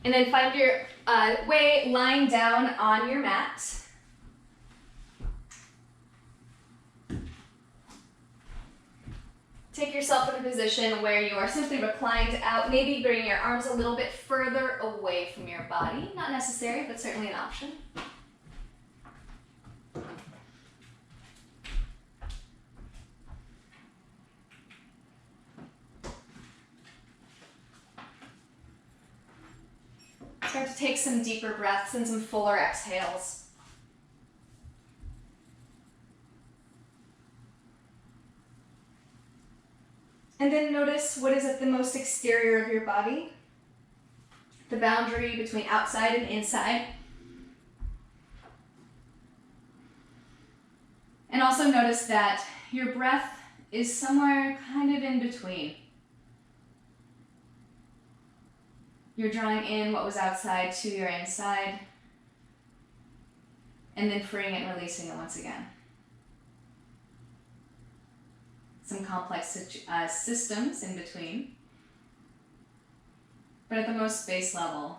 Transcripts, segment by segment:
And then find your way lying down on your mat. Take yourself in a position where you are simply reclined out. Maybe bring your arms a little bit further away from your body. Not necessary, but certainly an option. Start to take some deeper breaths and some fuller exhales. And then notice what is at the most exterior of your body, the boundary between outside and inside. And also notice that your breath is somewhere kind of in between. You're drawing in what was outside to your inside, and then freeing it and releasing it once again. Some complex systems in between. But at the most base level,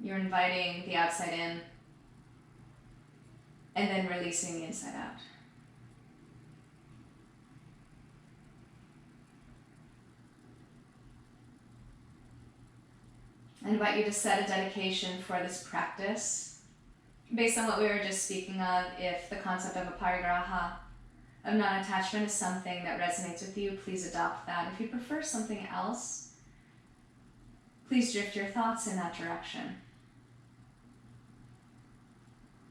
you're inviting the outside in and then releasing the inside out. I invite you to set a dedication for this practice based on what we were just speaking of. If the concept of aparigraha, of non-attachment, is something that resonates with you, please adopt that. If you prefer something else, please drift your thoughts in that direction.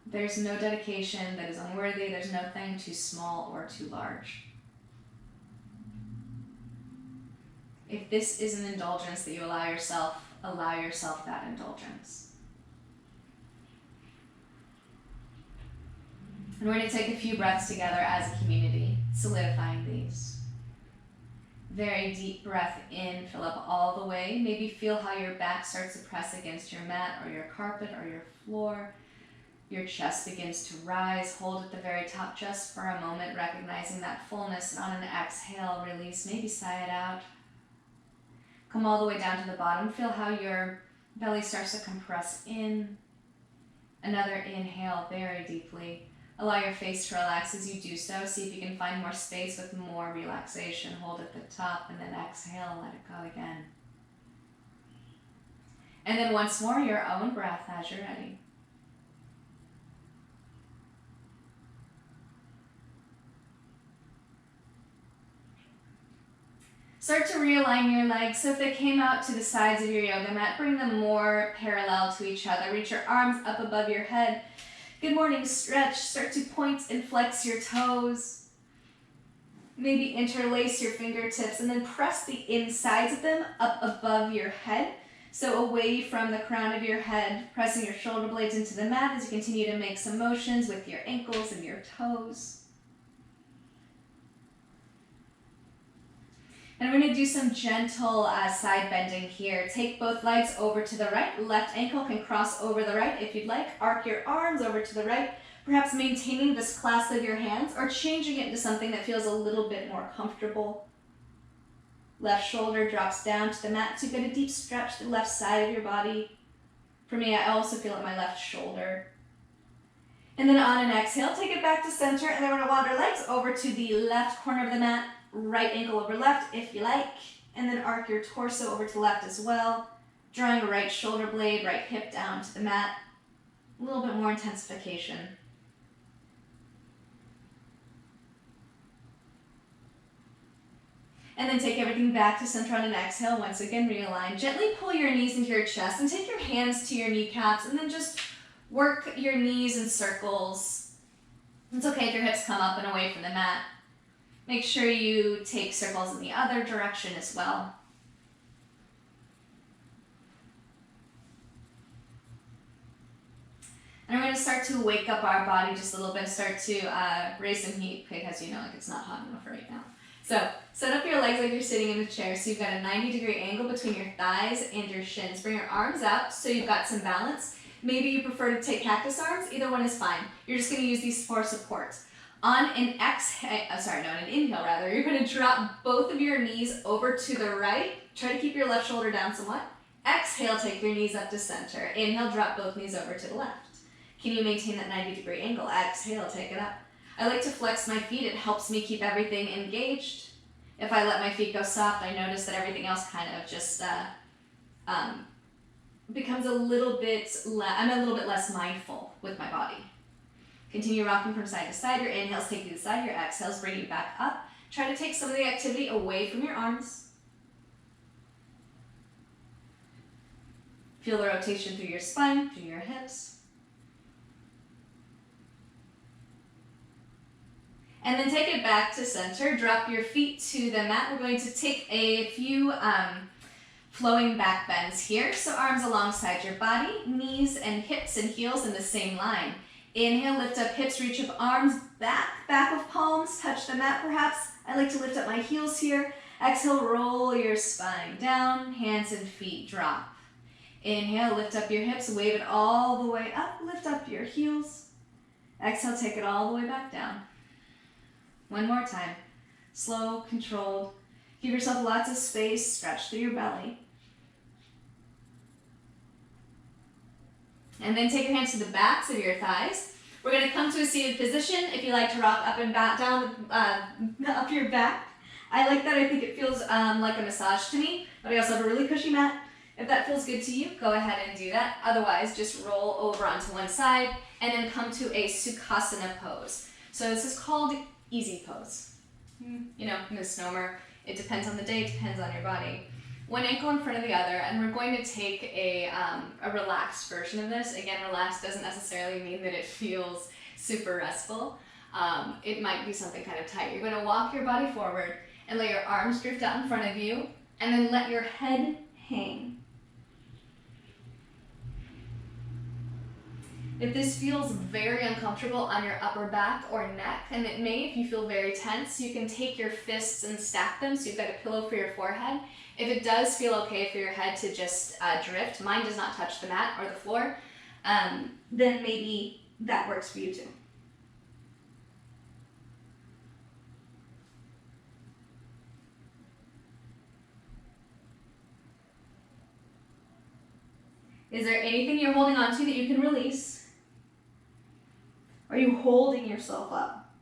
There's no dedication that is unworthy. There's nothing too small or too large. If this is an indulgence that you allow yourself that indulgence. And we're going to take a few breaths together as a community, solidifying these. Very deep breath in, fill up all the way. Maybe feel how your back starts to press against your mat or your carpet or your floor. Your chest begins to rise. Hold at the very top just for a moment, recognizing that fullness. And on an exhale, release. Maybe sigh it out. Come all the way down to the bottom. Feel how your belly starts to compress in. Another inhale very deeply. Allow your face to relax as you do so. See if you can find more space with more relaxation. Hold at the top and then exhale, let it go again. And then once more, your own breath as you're ready. Start to realign your legs. So if they came out to the sides of your yoga mat, bring them more parallel to each other. Reach your arms up above your head. Good morning stretch. Start to point and flex your toes. Maybe interlace your fingertips and then press the insides of them up above your head. So away from the crown of your head, pressing your shoulder blades into the mat as you continue to make some motions with your ankles and your toes. And we're going to do some gentle side bending here. Take both legs over to the right. Left ankle can cross over the right if you'd like. Arc your arms over to the right, perhaps maintaining this clasp of your hands or changing it into something that feels a little bit more comfortable. Left shoulder drops down to the mat, so you get a deep stretch to the left side of your body. For me, I also feel it in my left shoulder. And then on an exhale, take it back to center, and then we're going to wander legs over to the left corner of the mat. Right ankle over left if you like, and then arc your torso over to left as well, drawing a right shoulder blade, right hip down to the mat. A little bit more intensification. And then take everything back to center on an exhale. Once again, realign. Gently pull your knees into your chest and take your hands to your kneecaps and then just work your knees in circles. It's okay if your hips come up and away from the mat. Make sure you take circles in the other direction as well. And we're going to start to wake up our body just a little bit, start to raise some heat because it's not hot enough right now. So set up your legs like you're sitting in a chair. So you've got a 90-degree angle between your thighs and your shins. Bring your arms out so you've got some balance. Maybe you prefer to take cactus arms. Either one is fine. You're just going to use these for support. On an inhale, you're going to drop both of your knees over to the right. Try to keep your left shoulder down somewhat. Exhale, take your knees up to center. Inhale, drop both knees over to the left. Can you maintain that 90-degree angle? Exhale, take it up. I like to flex my feet. It helps me keep everything engaged. If I let my feet go soft, I notice that everything else kind of just becomes a little bit, I'm a little bit less mindful with my body. Continue rocking from side to side. Your inhales take you to the side, your exhales bring you back up. Try to take some of the activity away from your arms. Feel the rotation through your spine, through your hips. And then take it back to center. Drop your feet to the mat. We're going to take a few flowing back bends here. So arms alongside your body, knees and hips and heels in the same line. Inhale, lift up hips, reach up arms, back of palms, touch the mat perhaps. I like to lift up my heels here. Exhale, roll your spine down, hands and feet drop. Inhale, lift up your hips, wave it all the way up, lift up your heels. Exhale, take it all the way back down. One more time. Slow, controlled. Give yourself lots of space, stretch through your belly. And then take your hands to the backs of your thighs. We're going to come to a seated position. If you like to rock up and back down, up your back. I like that. I think it feels like a massage to me, but I also have a really cushy mat. If that feels good to you, go ahead and do that. Otherwise, just roll over onto one side and then come to a Sukhasana pose. So this is called easy pose. You know, misnomer. It depends on the day, it depends on your body. One ankle in front of the other, and we're going to take a relaxed version of this. Again, relaxed doesn't necessarily mean that it feels super restful. It might be something kind of tight. You're going to walk your body forward and let your arms drift out in front of you, and then let your head hang. If this feels very uncomfortable on your upper back or neck, and it may if you feel very tense, you can take your fists and stack them so you've got a pillow for your forehead. If it does feel okay for your head to just drift, mine does not touch the mat or the floor, then maybe that works for you too. Is there anything you're holding on to that you can release? Are you holding yourself up?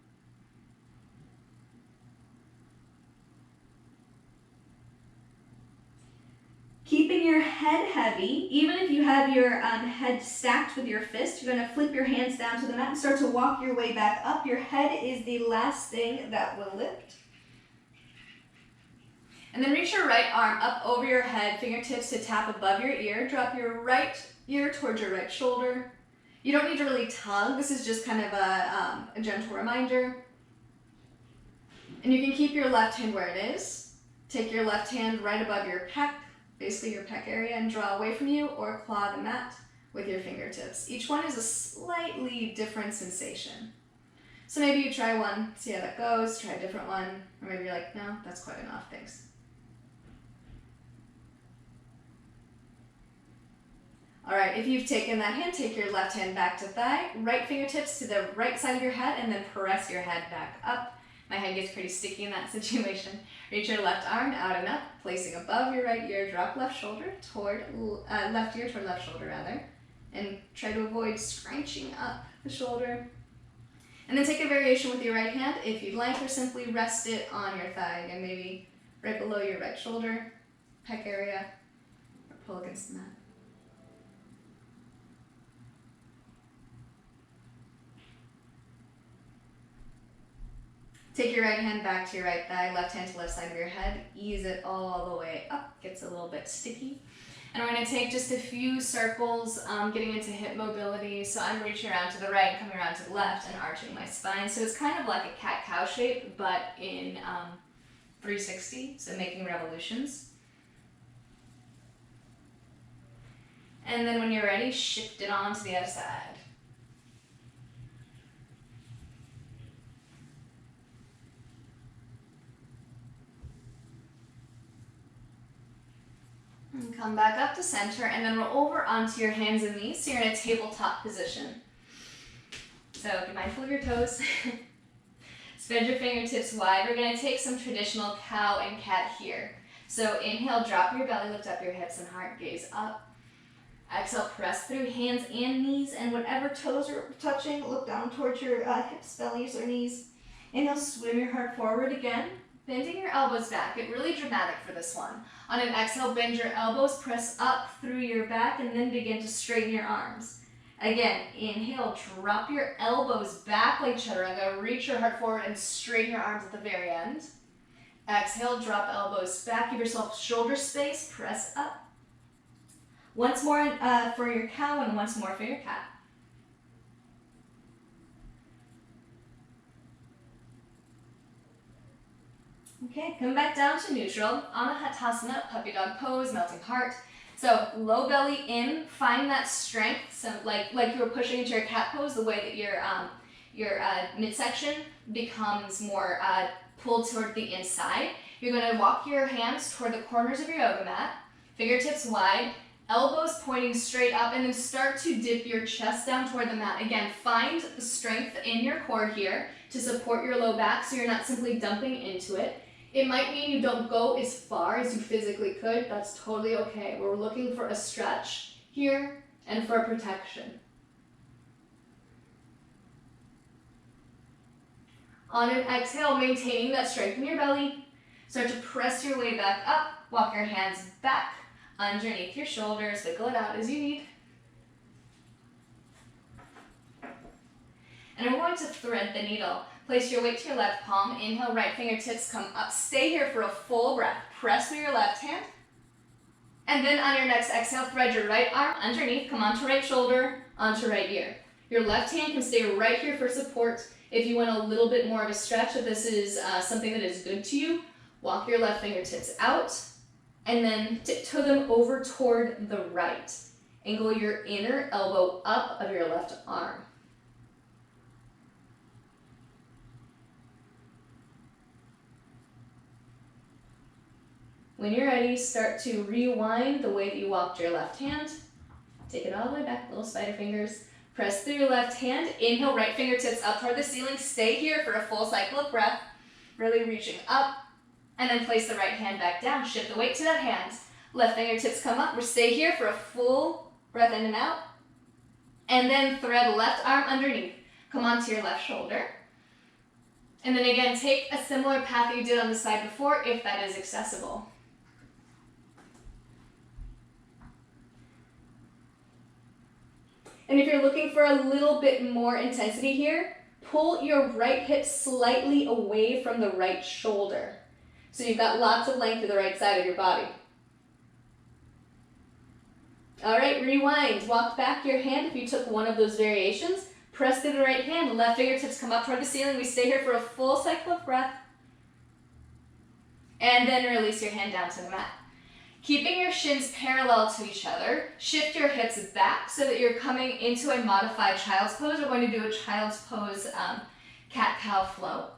Keeping your head heavy, even if you have your head stacked with your fist, you're going to flip your hands down to the mat and start to walk your way back up. Your head is the last thing that will lift. And then reach your right arm up over your head, fingertips to tap above your ear. Drop your right ear towards your right shoulder. You don't need to really tug. This is just kind of a gentle reminder. And you can keep your left hand where it is. Take your left hand right above your pec, basically your pec area, and draw away from you or claw the mat with your fingertips. Each one is a slightly different sensation. So maybe you try one, see how that goes, try a different one, or maybe you're like, no, that's quite enough, thanks. All right, if you've taken that hand, take your left hand back to thigh, right fingertips to the right side of your head, and then press your head back up. My head gets pretty sticky in that situation. Reach your left arm out and up, placing above your right ear, drop left shoulder toward, left ear toward left shoulder rather, and try to avoid scrunching up the shoulder. And then take a variation with your right hand if you'd like, or simply rest it on your thigh and maybe right below your right shoulder, pec area, or pull against the mat. Take your right hand back to your right thigh, left hand to left side of your head. Ease it all the way up. Gets a little bit sticky. And we're going to take just a few circles, getting into hip mobility. So I'm reaching around to the right, coming around to the left, and arching my spine. So it's kind of like a cat-cow shape, but in 360, so making revolutions. And then when you're ready, shift it on to the other side. And come back up to center, and then roll over onto your hands and knees, so you're in a tabletop position. So be mindful of your toes. Spread your fingertips wide. We're going to take some traditional cow and cat here. So inhale, drop your belly, lift up your hips and heart, gaze up. Exhale, press through hands and knees, and whatever toes are touching, look down towards your hips, bellies, or knees. Inhale, swim your heart forward again, bending your elbows back. Get really dramatic for this one. On an exhale, bend your elbows, press up through your back, and then begin to straighten your arms. Again, inhale, drop your elbows back like chaturanga, reach your heart forward and straighten your arms at the very end. Exhale, drop elbows back, give yourself shoulder space, press up. Once more for your cow and once more for your cat. Okay, come back down to neutral. Anahatasana, puppy dog pose, melting heart. So low belly in, find that strength. So like you were pushing into your cat pose, the way that your midsection becomes more pulled toward the inside. You're going to walk your hands toward the corners of your yoga mat, fingertips wide, elbows pointing straight up, and then start to dip your chest down toward the mat. Again, find the strength in your core here to support your low back so you're not simply dumping into it. It might mean you don't go as far as you physically could. That's totally okay. We're looking for a stretch here and for protection. On an exhale, maintaining that strength in your belly, start to press your way back up. Walk your hands back underneath your shoulders. Wiggle it out as you need. And we're going to thread the needle. Place your weight to your left palm. Inhale, right fingertips come up. Stay here for a full breath. Press through your left hand. And then on your next exhale, thread your right arm underneath. Come onto right shoulder, onto right ear. Your left hand can stay right here for support. If you want a little bit more of a stretch, if this is something that is good to you, walk your left fingertips out and then tiptoe them over toward the right. Angle your inner elbow up of your left arm. When you're ready, start to rewind the way that you walked your left hand. Take it all the way back, little spider fingers. Press through your left hand. Inhale, right fingertips up toward the ceiling. Stay here for a full cycle of breath. Really reaching up. And then place the right hand back down. Shift the weight to that hand. Left fingertips come up. We'll stay here for a full breath in and out. And then thread left arm underneath. Come onto your left shoulder. And then again, take a similar path that you did on the side before if that is accessible. And if you're looking for a little bit more intensity here, pull your right hip slightly away from the right shoulder. So you've got lots of length to the right side of your body. All right, rewind. Walk back your hand if you took one of those variations. Press through the right hand. Left fingertips come up toward the ceiling. We stay here for a full cycle of breath. And then release your hand down to the mat. Keeping your shins parallel to each other, shift your hips back so that you're coming into a modified child's pose. We're going to do a child's pose cat-cow flow.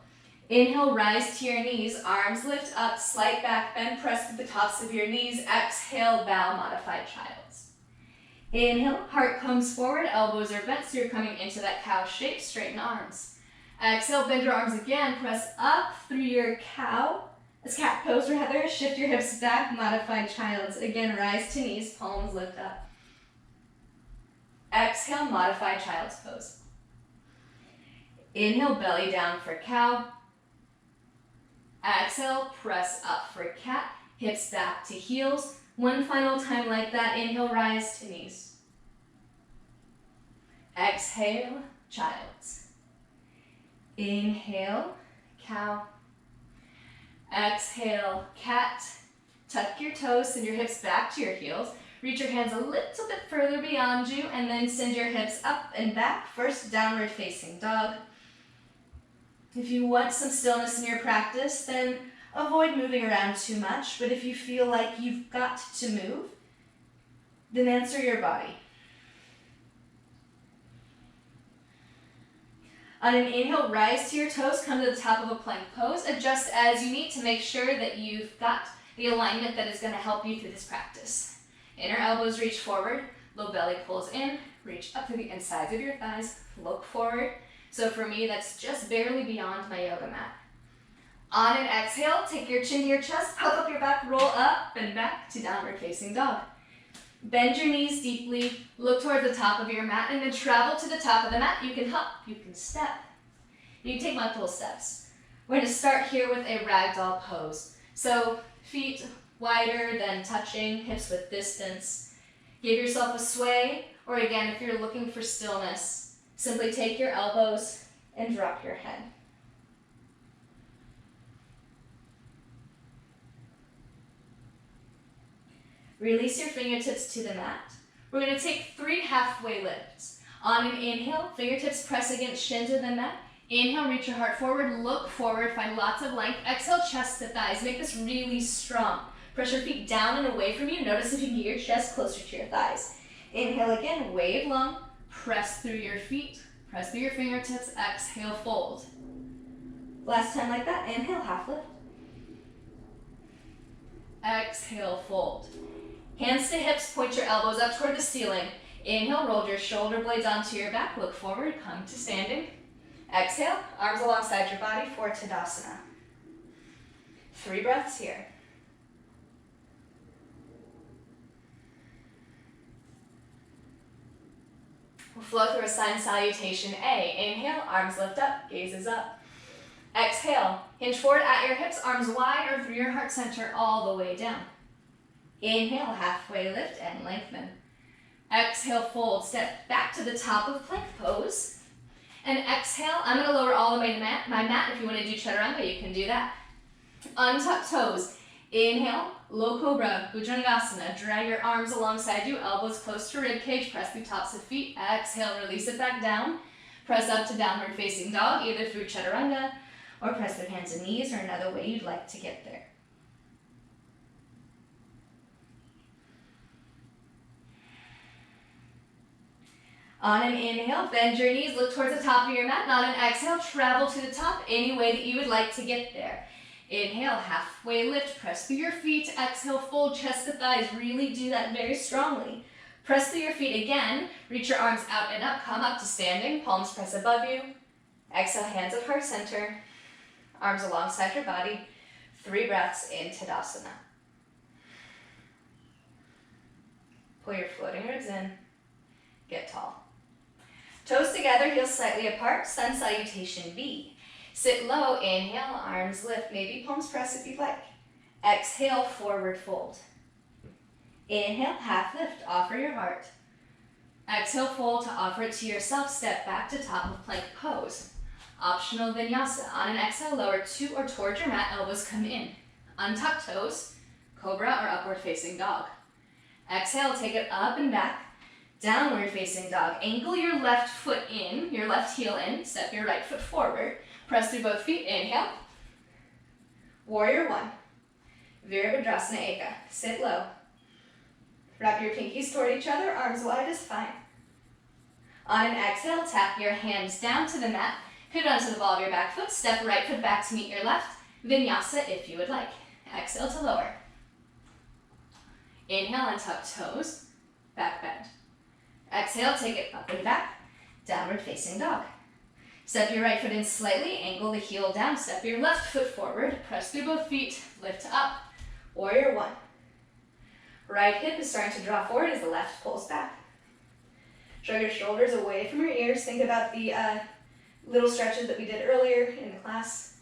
Inhale, rise to your knees, arms lift up, slight back bend, press to the tops of your knees. Exhale, bow, modified child's. Inhale, heart comes forward, elbows are bent, so you're coming into that cow shape, straighten arms. Exhale, bend your arms again, press up through your cow. As cat pose rather, shift your hips back, modified child's. Again, rise to knees, palms lift up. Exhale, modified child's pose. Inhale, belly down for cow. Exhale, press up for cat, hips back to heels. One final time like that, inhale, rise to knees. Exhale, child's. Inhale, cow. Exhale, cat. Tuck your toes, send your hips back to your heels. Reach your hands a little bit further beyond you and then send your hips up and back. First, downward facing dog. If you want some stillness in your practice, then avoid moving around too much. But if you feel like you've got to move, then answer your body. On an inhale, rise to your toes, come to the top of a plank pose. Adjust as you need to make sure that you've got the alignment that is going to help you through this practice. Inner elbows reach forward, low belly pulls in, reach up to the insides of your thighs, look forward. So for me, that's just barely beyond my yoga mat. On an exhale, take your chin to your chest, puff up your back, roll up and back to downward facing dog. Bend your knees deeply, look toward the top of your mat, and then travel to the top of the mat. You can hop, you can step. You can take multiple steps. We're going to start here with a ragdoll pose. So feet wider than touching, hips with distance. Give yourself a sway, or again, if you're looking for stillness, simply take your elbows and drop your head. Release your fingertips to the mat. We're going to take 3 halfway lifts. On an inhale, fingertips press against shins of the mat. Inhale, reach your heart forward, look forward, find lots of length. Exhale, chest to thighs. Make this really strong. Press your feet down and away from you. Notice if you can get your chest closer to your thighs. Inhale again, wave long. Press through your feet, press through your fingertips. Exhale, fold. Last time like that, inhale, half lift. Exhale, fold. Hands to hips, point your elbows up toward the ceiling. Inhale, roll your shoulder blades onto your back, look forward, come to standing. Exhale, arms alongside your body for Tadasana. 3 breaths here. We'll flow through a sign salutation A. Inhale, arms lift up, gazes up. Exhale, hinge forward at your hips, arms wide or through your heart center all the way down. Inhale, halfway lift and lengthen. Exhale, fold, step back to the top of plank pose. And exhale, I'm going to lower all the way to my mat. If you want to do chaturanga, you can do that. Untuck toes. Inhale, low cobra, bhujangasana. Drag your arms alongside you, elbows close to rib cage, press through tops of feet. Exhale, release it back down. Press up to downward facing dog, either through chaturanga or press through hands and knees, or another way you'd like to get there. On an inhale, bend your knees, look towards the top of your mat. On an exhale, travel to the top any way that you would like to get there. Inhale, halfway lift, press through your feet. Exhale, fold chest to thighs. Really do that very strongly. Press through your feet again. Reach your arms out and up. Come up to standing. Palms press above you. Exhale, hands at heart center. Arms alongside your body. 3 breaths in Tadasana. Pull your floating ribs in. Get tall. Toes together, heels slightly apart. Sun salutation B. Sit low, inhale, arms lift. Maybe palms press if you'd like. Exhale, forward fold. Inhale, half lift, offer your heart. Exhale, fold to offer it to yourself. Step back to top of plank pose. Optional vinyasa. On an exhale, lower to or towards your mat, elbows come in. Untuck toes, cobra or upward facing dog. Exhale, take it up and back. Downward facing dog. Ankle your left foot in, your left heel in. Step your right foot forward. Press through both feet. Inhale. Warrior 1. Virabhadrasana Eka. Sit low. Wrap your pinkies toward each other. Arms wide is fine. On an exhale, tap your hands down to the mat. Pivot onto the ball of your back foot. Step right foot back to meet your left. Vinyasa if you would like. Exhale to lower. Inhale, untuck toes. Back bend. Exhale, take it up and back. Downward facing dog. Step your right foot in slightly, angle the heel down. Step your left foot forward, press through both feet, lift up. Warrior 1. Right hip is starting to draw forward as the left pulls back. Shrug your shoulders away from your ears. Think about the little stretches that we did earlier in the class.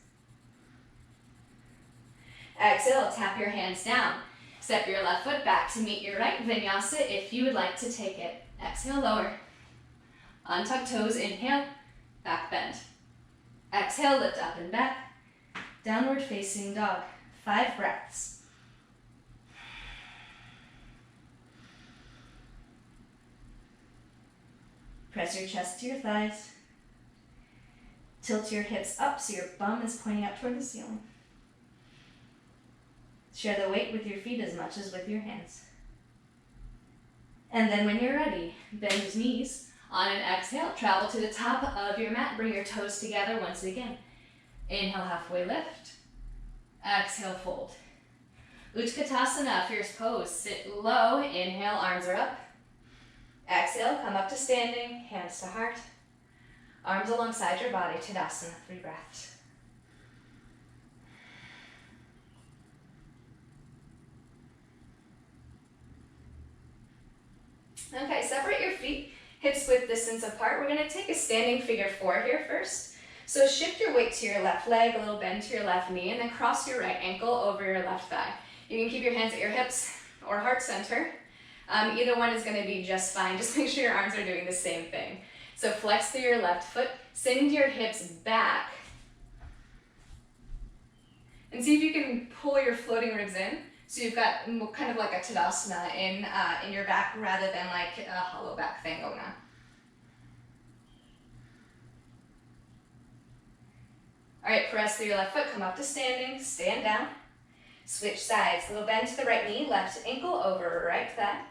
Exhale, tap your hands down. Step your left foot back to meet your right. Vinyasa if you would like to take it. Exhale, lower. Untuck toes, inhale, back bend. Exhale, lift up and back. Downward facing dog. 5 breaths. Press your chest to your thighs. Tilt your hips up so your bum is pointing up toward the ceiling. Share the weight with your feet as much as with your hands. And then when you're ready, bend your knees. On an exhale, travel to the top of your mat. Bring your toes together once again. Inhale, halfway lift. Exhale, fold. Utkatasana, fierce pose. Sit low. Inhale, arms are up. Exhale, come up to standing, hands to heart. Arms alongside your body, Tadasana, 3 breaths. Okay, separate your feet, hips width distance apart. We're gonna take a standing figure 4 here first. So shift your weight to your left leg, a little bend to your left knee, and then cross your right ankle over your left thigh. You can keep your hands at your hips or heart center. Either one is gonna be just fine. Just make sure your arms are doing the same thing. So flex through your left foot, send your hips back, and see if you can pull your floating ribs in. So you've got kind of like a Tadasana in your back rather than like a hollow back thing going on. All right, press through your left foot, come up to standing, stand down. Switch sides, little bend to the right knee, left ankle over right thigh.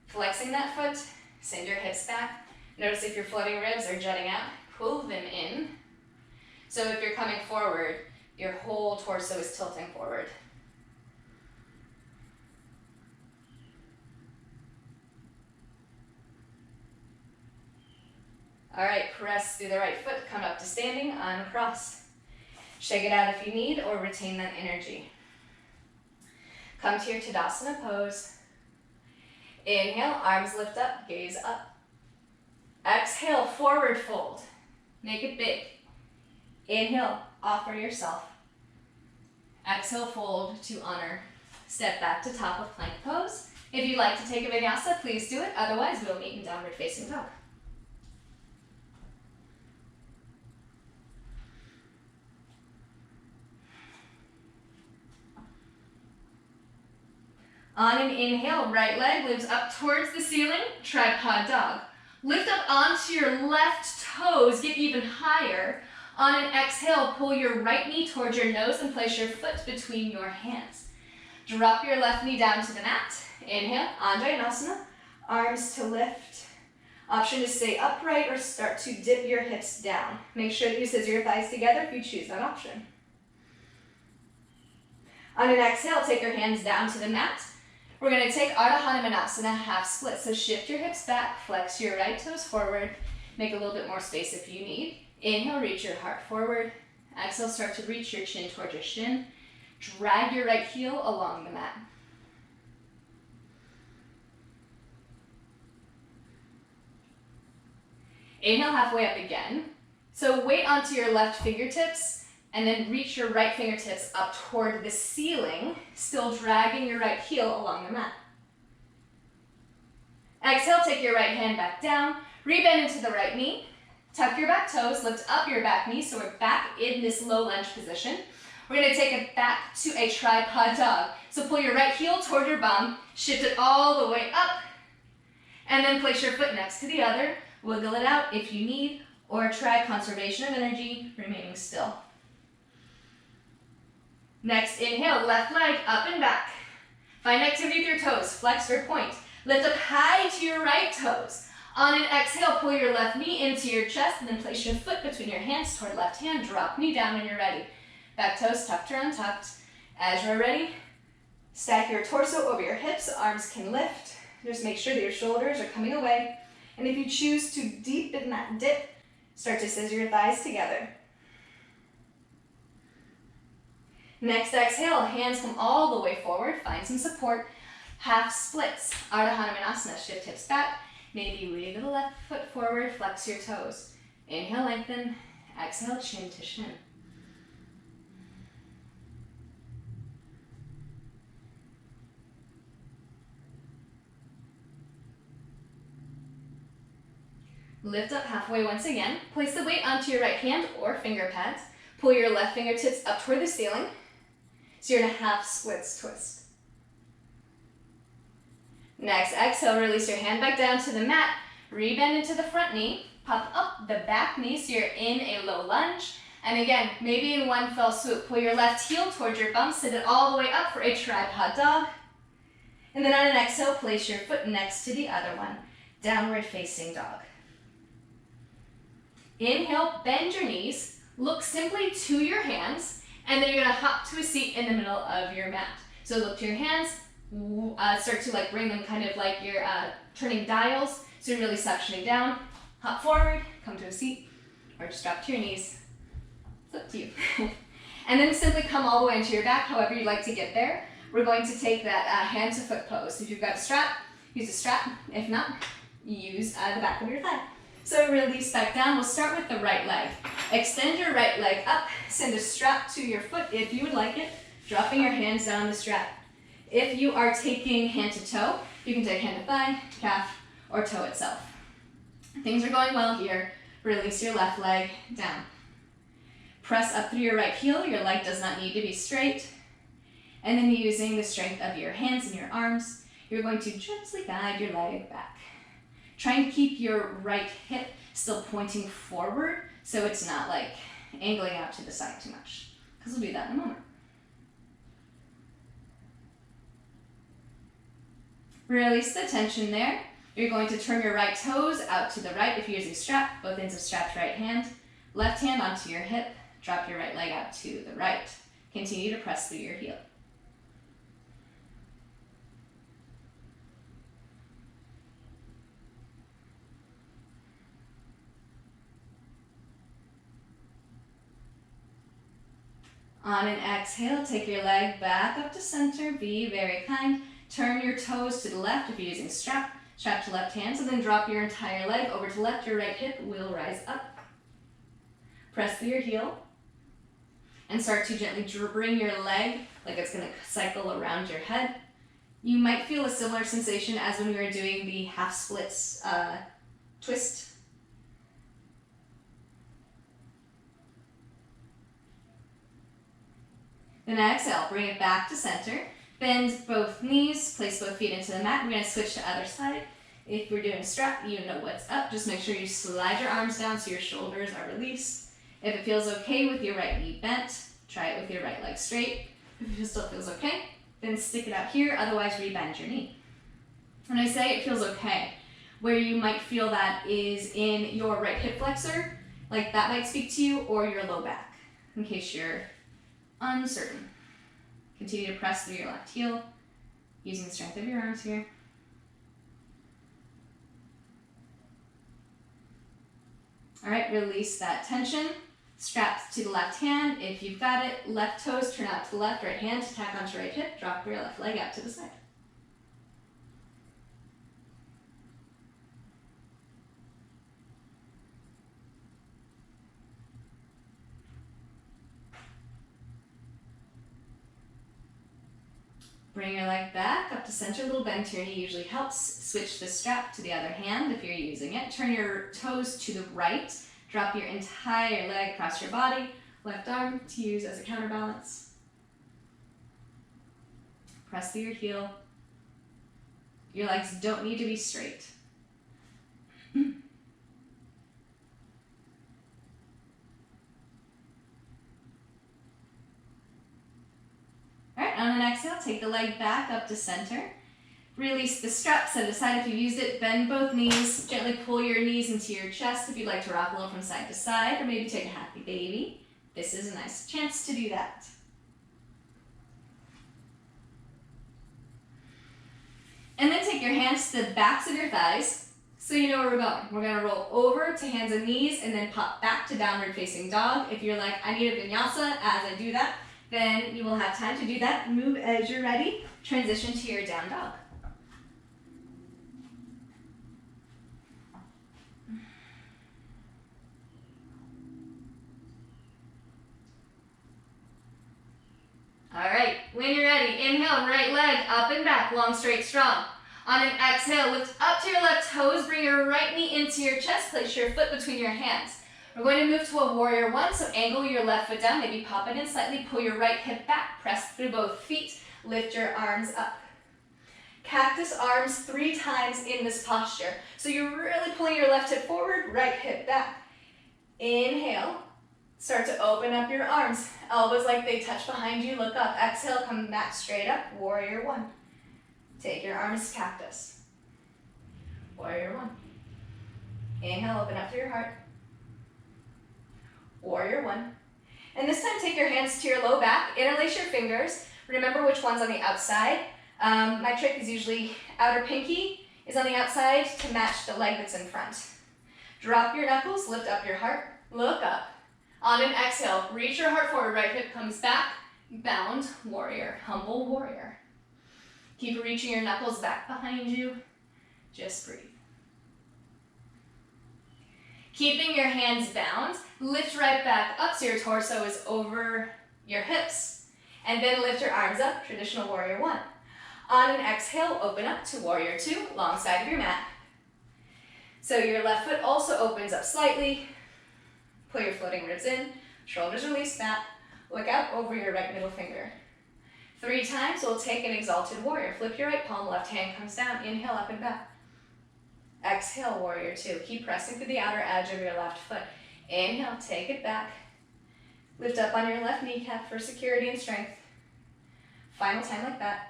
Flexing that foot, send your hips back. Notice if your floating ribs are jutting out, pull them in. So if you're coming forward, your whole torso is tilting forward. All right, press through the right foot, come up to standing, uncross. Shake it out if you need, or retain that energy. Come to your Tadasana pose. Inhale, arms lift up, gaze up. Exhale, forward fold. Make it big. Inhale, offer yourself. Exhale, fold to honor. Step back to top of plank pose. If you'd like to take a vinyasa, please do it. Otherwise, we'll meet in downward facing dog. On an inhale, right leg lifts up towards the ceiling, tripod dog. Lift up onto your left toes, get even higher. On an exhale, pull your right knee towards your nose and place your foot between your hands. Drop your left knee down to the mat. Inhale, Anjayanasana, arms to lift. Option to stay upright or start to dip your hips down. Make sure that you scissor your thighs together if you choose that option. On an exhale, take your hands down to the mat. We're going to take Ardha Hanumanasana, half split. So shift your hips back, flex your right toes forward, make a little bit more space if you need. Inhale, reach your heart forward. Exhale, start to reach your chin towards your shin. Drag your right heel along the mat. Inhale, halfway up again. So weight onto your left fingertips, and then reach your right fingertips up toward the ceiling, still dragging your right heel along the mat. Exhale, take your right hand back down, rebend into the right knee, tuck your back toes, lift up your back knee, so we're back in this low lunge position. We're gonna take it back to a tripod dog. So pull your right heel toward your bum, shift it all the way up, and then place your foot next to the other, wiggle it out if you need, or try conservation of energy, remaining still. Next, inhale, left leg up and back. Find activity with your toes, flex or point. Lift up high to your right toes. On an exhale, pull your left knee into your chest and then place your foot between your hands toward left hand. Drop knee down when you're ready. Back toes tucked or untucked. As you're ready, stack your torso over your hips, arms can lift. Just make sure that your shoulders are coming away. And if you choose to deepen that dip, start to scissor your thighs together. Next exhale, hands come all the way forward, find some support. Half splits, Ardha Hanumanasana, shift hips back. Maybe wiggle the left foot forward, flex your toes. Inhale, lengthen. Exhale, chin to shin. Lift up halfway once again. Place the weight onto your right hand or finger pads. Pull your left fingertips up toward the ceiling. So you're in a half splits twist. Next, exhale, release your hand back down to the mat. Rebend into the front knee. Pop up the back knee so you're in a low lunge. And again, maybe in one fell swoop, pull your left heel towards your bum, sit it all the way up for a tripod dog. And then on an exhale, place your foot next to the other one. Downward facing dog. Inhale, bend your knees. Look simply to your hands. And then you're gonna hop to a seat in the middle of your mat. So look to your hands, start to bring them kind of like you're turning dials. So you're really suctioning down, hop forward, come to a seat, or just drop to your knees. It's up to you. And then simply come all the way into your back, however you'd like to get there. We're going to take that hand to foot pose. So if you've got a strap, use a strap. If not, use the back of your thigh. So release back down. We'll start with the right leg. Extend your right leg up. Send a strap to your foot if you would like it. Dropping your hands down the strap. If you are taking hand to toe, you can take hand to thigh, calf, or toe itself. Things are going well here. Release your left leg down. Press up through your right heel. Your leg does not need to be straight. And then using the strength of your hands and your arms, you're going to gently guide your leg back. Trying to keep your right hip still pointing forward so it's not like angling out to the side too much, because we'll do that in a moment. Release the tension there. You're going to turn your right toes out to the right if you're using strap, both ends of strapped right hand. Left hand onto your hip, drop your right leg out to the right. Continue to press through your heel. On an exhale, take your leg back up to center. Be very kind. Turn your toes to the left if you're using strap to left hand, and then drop your entire leg over to left. Your right hip will rise up. Press through your heel and start to gently bring your leg like it's going to cycle around your head. You might feel a similar sensation as when we were doing the half splits twist. Then exhale, bring it back to center. Bend both knees, place both feet into the mat. We're going to switch to other side. If we're doing strap, you know what's up. Just make sure you slide your arms down so your shoulders are released. If it feels okay with your right knee bent, try it with your right leg straight. If it still feels okay, then stick it out here. Otherwise, rebend your knee. When I say it feels okay, where you might feel that is in your right hip flexor, like that might speak to you, or your low back, in case you're uncertain. Continue to press through your left heel, using the strength of your arms here. All right, release that tension. Straps to the left hand. If you've got it, left toes turn out to the left, right hand tack onto right hip, drop your left leg out to the side. Bring your leg back up to center. A little bend to your knee usually helps. Switch the strap to the other hand if you're using it. Turn your toes to the right. Drop your entire leg across your body. Left arm to use as a counterbalance. Press through your heel. Your legs don't need to be straight. Alright, on an exhale, take the leg back up to center. Release the strap, set it aside if you've used it. Bend both knees. Gently pull your knees into your chest if you'd like to rock a little from side to side, or maybe take a happy baby. This is a nice chance to do that. And then take your hands to the backs of your thighs so you know where we're going. We're going to roll over to hands and knees and then pop back to downward facing dog. If you're like, I need a vinyasa as I do that, then you will have time to do that. Move as you're ready. Transition to your down dog. All right, when you're ready, inhale, right leg up and back, long, straight, strong. On an exhale, lift up to your left toes, bring your right knee into your chest, place your foot between your hands. We're going to move to a warrior one, so angle your left foot down, maybe pop it in slightly, pull your right hip back, press through both feet, lift your arms up. Cactus arms 3 times in this posture. So you're really pulling your left hip forward, right hip back. Inhale. Start to open up your arms. Elbows like they touch behind you. Look up. Exhale, come back straight up. Warrior one. Take your arms, cactus. Warrior one. Inhale, open up to your heart. Warrior one. And this time take your hands to your low back. Interlace your fingers. Remember which one's on the outside. My trick is usually outer pinky is on the outside to match the leg that's in front. Drop your knuckles, lift up your heart. Look up. On an exhale, reach your heart forward, right hip comes back, bound, warrior, humble warrior. Keep reaching your knuckles back behind you. Just breathe. Keeping your hands bound, lift right back up so your torso is over your hips. And then lift your arms up, traditional warrior one. On an exhale, open up to warrior two, long side of your mat. So your left foot also opens up slightly. Pull your floating ribs in, shoulders release back. Look out over your right middle finger. 3 times, we'll take an exalted warrior. Flip your right palm, left hand comes down. Inhale, up and back. Exhale, warrior two. Keep pressing through the outer edge of your left foot. Inhale, take it back. Lift up on your left kneecap for security and strength. Final time like that.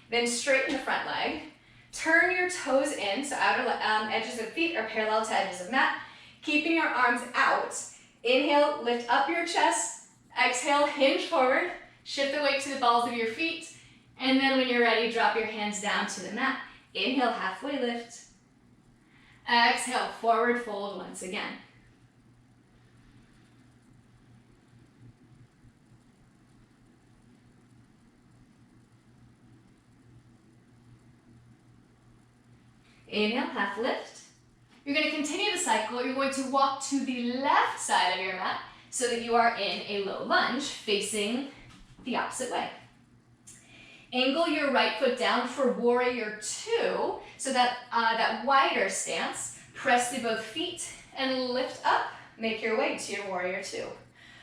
Then straighten the front leg. Turn your toes in, so outer edges of feet are parallel to edges of mat. Keeping your arms out. Inhale, lift up your chest. Exhale, hinge forward. Shift the weight to the balls of your feet. And then when you're ready, drop your hands down to the mat. Inhale, halfway lift. Exhale, forward fold once again. Inhale, half lift. You're going to continue the cycle. You're going to walk to the left side of your mat so that you are in a low lunge facing the opposite way. Angle your right foot down for warrior two, so that wider stance. Press through both feet and lift up. Make your way to your warrior two.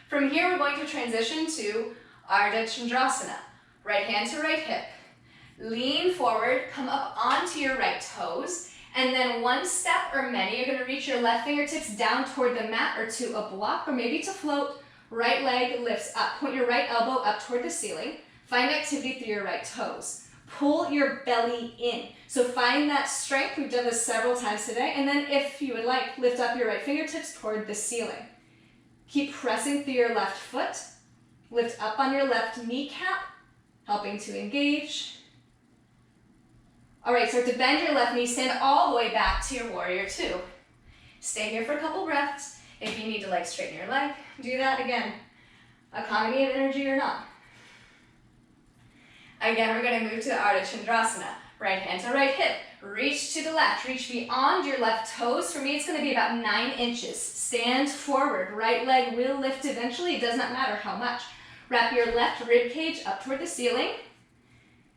From here, we're going to transition to Ardha Chandrasana. Right hand to right hip. Lean forward, come up onto your right toes, and then one step or many, you're going to reach your left fingertips down toward the mat or to a block or maybe to float. Right leg lifts up. Point your right elbow up toward the ceiling. Find activity through your right toes. Pull your belly in. So find that strength. We've done this several times today. And then if you would like, lift up your right fingertips toward the ceiling. Keep pressing through your left foot. Lift up on your left kneecap, helping to engage. All right, start to bend your left knee, stand all the way back to your warrior two. Stay here for a couple breaths. If you need to straighten your leg, do that again. Economy of energy or not. Again, we're going to move to the Ardha Chandrasana. Right hand to right hip. Reach to the left. Reach beyond your left toes. For me, it's going to be about 9 inches. Stand forward. Right leg will lift eventually. It does not matter how much. Wrap your left rib cage up toward the ceiling.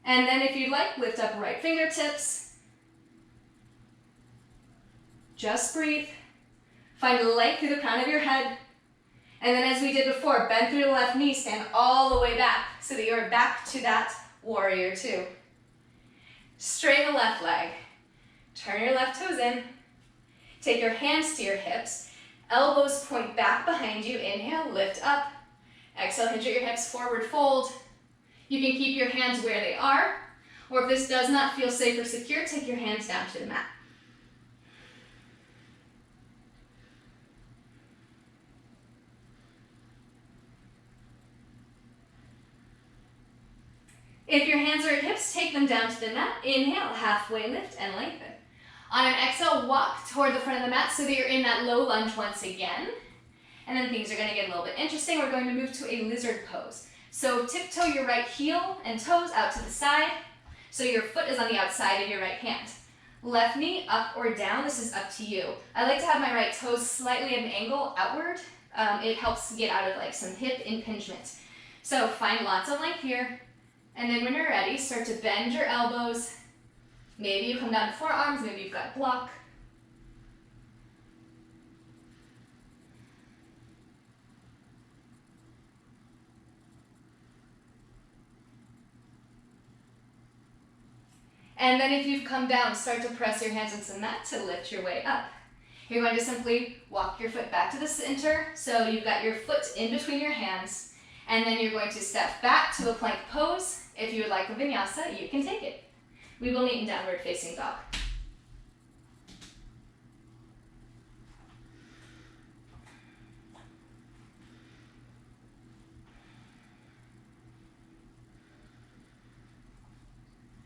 And then if you'd like, lift up right fingertips. Just breathe. Find length through the crown of your head. And then as we did before, bend through the left knee, stand all the way back so that you're back to that warrior two. Straighten the left leg. Turn your left toes in. Take your hands to your hips. Elbows point back behind you. Inhale, lift up. Exhale, hinge at your hips, forward fold. You can keep your hands where they are, or if this does not feel safe or secure, take your hands down to the mat. If your hands are at hips, take them down to the mat. Inhale, halfway lift and lengthen. On an exhale, walk toward the front of the mat so that you're in that low lunge once again. And then things are going to get a little bit interesting. We're going to move to a lizard pose. So tiptoe your right heel and toes out to the side, so your foot is on the outside of your right hand. Left knee up or down, this is up to you. I like to have my right toes slightly at an angle outward. It helps get out of some hip impingement. So find lots of length here. And then when you're ready, start to bend your elbows. Maybe you come down to forearms, maybe you've got a block. And then if you've come down, start to press your hands into the mat to lift your way up. You're going to simply walk your foot back to the center, so you've got your foot in between your hands, and then you're going to step back to a plank pose. If you would like a vinyasa, you can take it. We will meet in downward facing dog.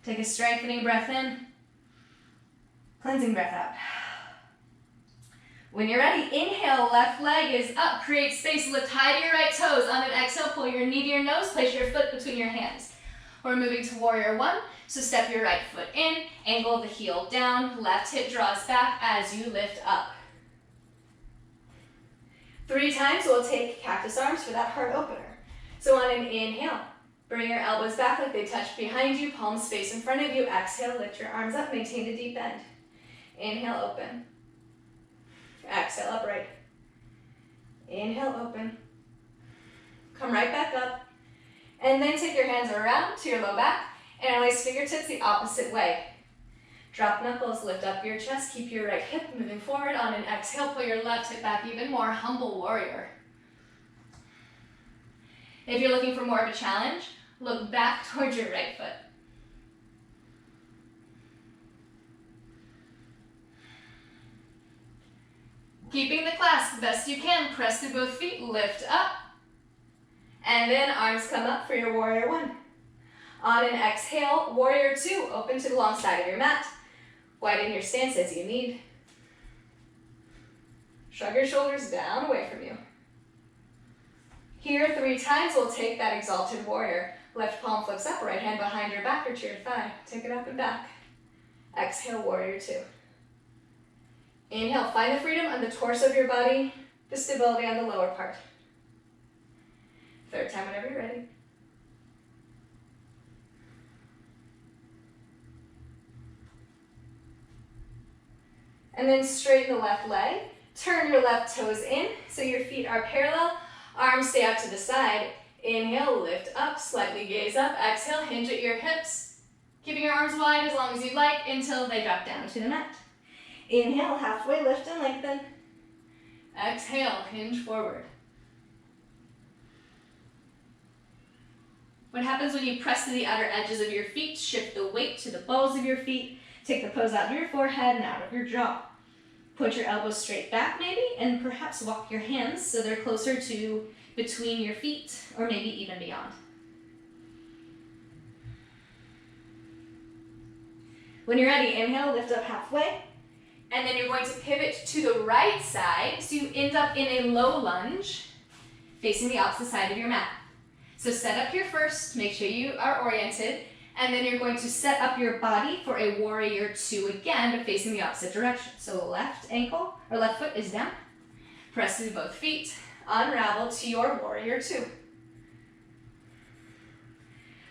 Take a strengthening breath in, cleansing breath out. When you're ready, inhale, left leg is up. Create space, lift high to your right toes. On an exhale, pull your knee to your nose, place your foot between your hands. We're moving to warrior one, so step your right foot in, angle the heel down, left hip draws back as you lift up. 3 times we'll take cactus arms for that heart opener. So on an inhale, bring your elbows back like they touch behind you, palms face in front of you. Exhale, lift your arms up, maintain the deep bend. Inhale, open. Exhale, upright. Inhale, open. Come right back up. And then take your hands around to your low back and release fingertips the opposite way. Drop knuckles, lift up your chest, keep your right hip moving forward. On an exhale, pull your left hip back even more, humble warrior. If you're looking for more of a challenge, look back towards your right foot. Keeping the clasp best you can, press through both feet, lift up. And then arms come up for your warrior one. On an exhale, warrior two, open to the long side of your mat. Widen your stance as you need. Shrug your shoulders down away from you. Here, 3 times, we'll take that exalted warrior. Left palm flips up, right hand behind your back or to your thigh. Take it up and back. Exhale, warrior two. Inhale, find the freedom on the torso of your body, the stability on the lower part. 3rd time, whenever you're ready. And then straighten the left leg. Turn your left toes in so your feet are parallel. Arms stay out to the side. Inhale, lift up, slightly gaze up. Exhale, hinge at your hips. Keeping your arms wide as long as you'd like until they drop down to the mat. Inhale, halfway lift and lengthen. Exhale, hinge forward. What happens when you press to the outer edges of your feet? Shift the weight to the balls of your feet. Take the pose out of your forehead and out of your jaw. Put your elbows straight back maybe, and perhaps walk your hands so they're closer to between your feet, or maybe even beyond. When you're ready, inhale, lift up halfway, and then you're going to pivot to the right side, so you end up in a low lunge, facing the opposite side of your mat. So set up here first, make sure you are oriented, and then you're going to set up your body for a warrior two again, but facing the opposite direction. So left ankle, or left foot is down. Press through both feet, unravel to your warrior two.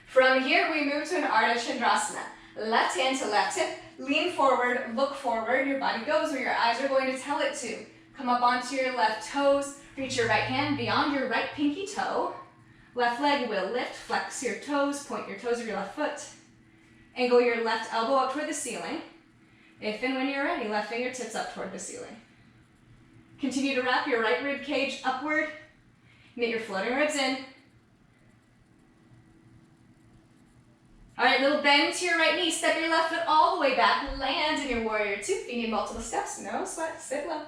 From here, we move to an Ardha Chandrasana. Left hand to left hip, lean forward, look forward. Your body goes where your eyes are going to tell it to. Come up onto your left toes, reach your right hand beyond your right pinky toe. Left leg will lift, flex your toes, point your toes of your left foot. Angle your left elbow up toward the ceiling. If and when you're ready, left fingertips up toward the ceiling. Continue to wrap your right rib cage upward. Knit your floating ribs in. All right, little bend to your right knee. Step your left foot all the way back. Land in your warrior two. If you need multiple steps, no sweat, sit low.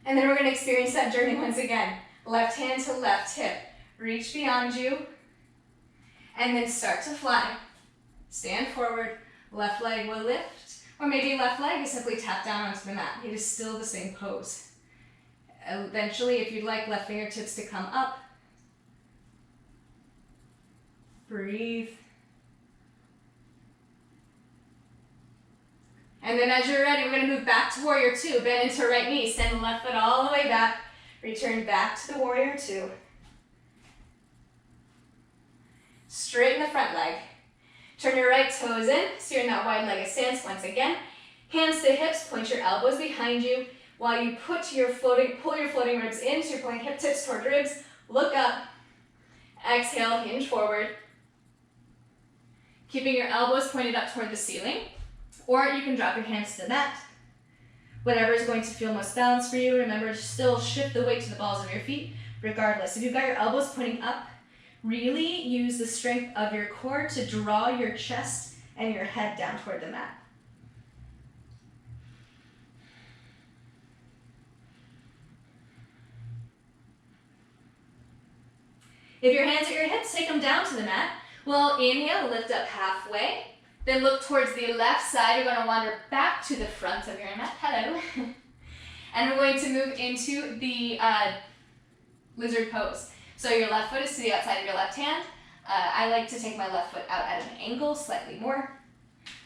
And then we're going to experience that journey once again. Left hand to left hip. Reach beyond you. And then start to fly. Stand forward. Left leg will lift. Or maybe left leg is simply tap down onto the mat. It is still the same pose. Eventually, if you'd like, left fingertips to come up. Breathe. And then as you're ready, we're going to move back to warrior two. Bend into right knee. Send the left foot all the way back. Return back to the warrior two. Straighten the front leg. Turn your right toes in, so you're in that wide-legged stance once again. Hands to hips, point your elbows behind you. While you pull your floating ribs in, so you're pulling hip tips toward ribs. Look up. Exhale, hinge forward. Keeping your elbows pointed up toward the ceiling. Or you can drop your hands to the mat. Whatever is going to feel most balanced for you. Remember to still shift the weight to the balls of your feet, regardless. If you've got your elbows pointing up, really use the strength of your core to draw your chest and your head down toward the mat. If your hands are at your hips, take them down to the mat. We'll inhale, lift up halfway. Then look towards the left side. You're going to wander back to the front of your mat. Hello. And we're going to move into the lizard pose. So your left foot is to the outside of your left hand. I like to take my left foot out at an angle, slightly more.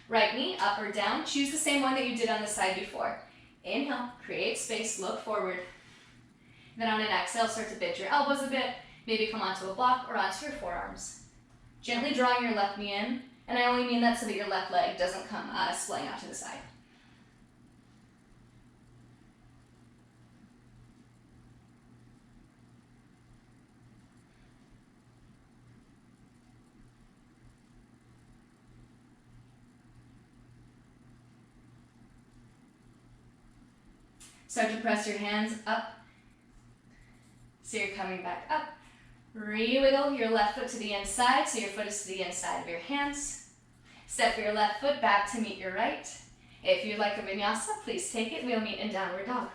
Right knee up or down. Choose the same one that you did on the side before. Inhale, create space, look forward. Then on an exhale, start to bend your elbows a bit. Maybe come onto a block or onto your forearms. Gently drawing your left knee in, and I only mean that so that your left leg doesn't come splaying out to the side. Start to press your hands up. So you're coming back up. Re-wiggle your left foot to the inside, so your foot is to the inside of your hands. Step your left foot back to meet your right. If you'd like a vinyasa, please take it. We'll meet in downward dog.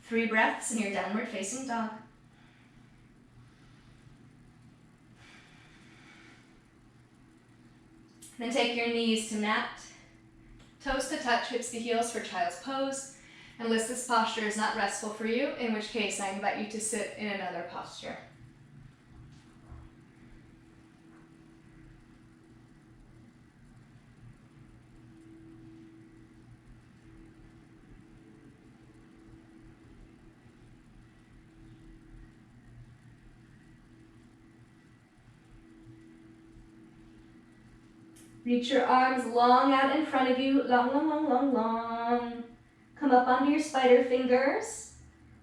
Three breaths in your downward facing dog. Then take your knees to mat. Toes to touch, hips to heels for child's pose. Unless this posture is not restful for you, in which case I invite you to sit in another posture. Reach your arms long out in front of you, long, long, long, long, long. Come up onto your spider fingers.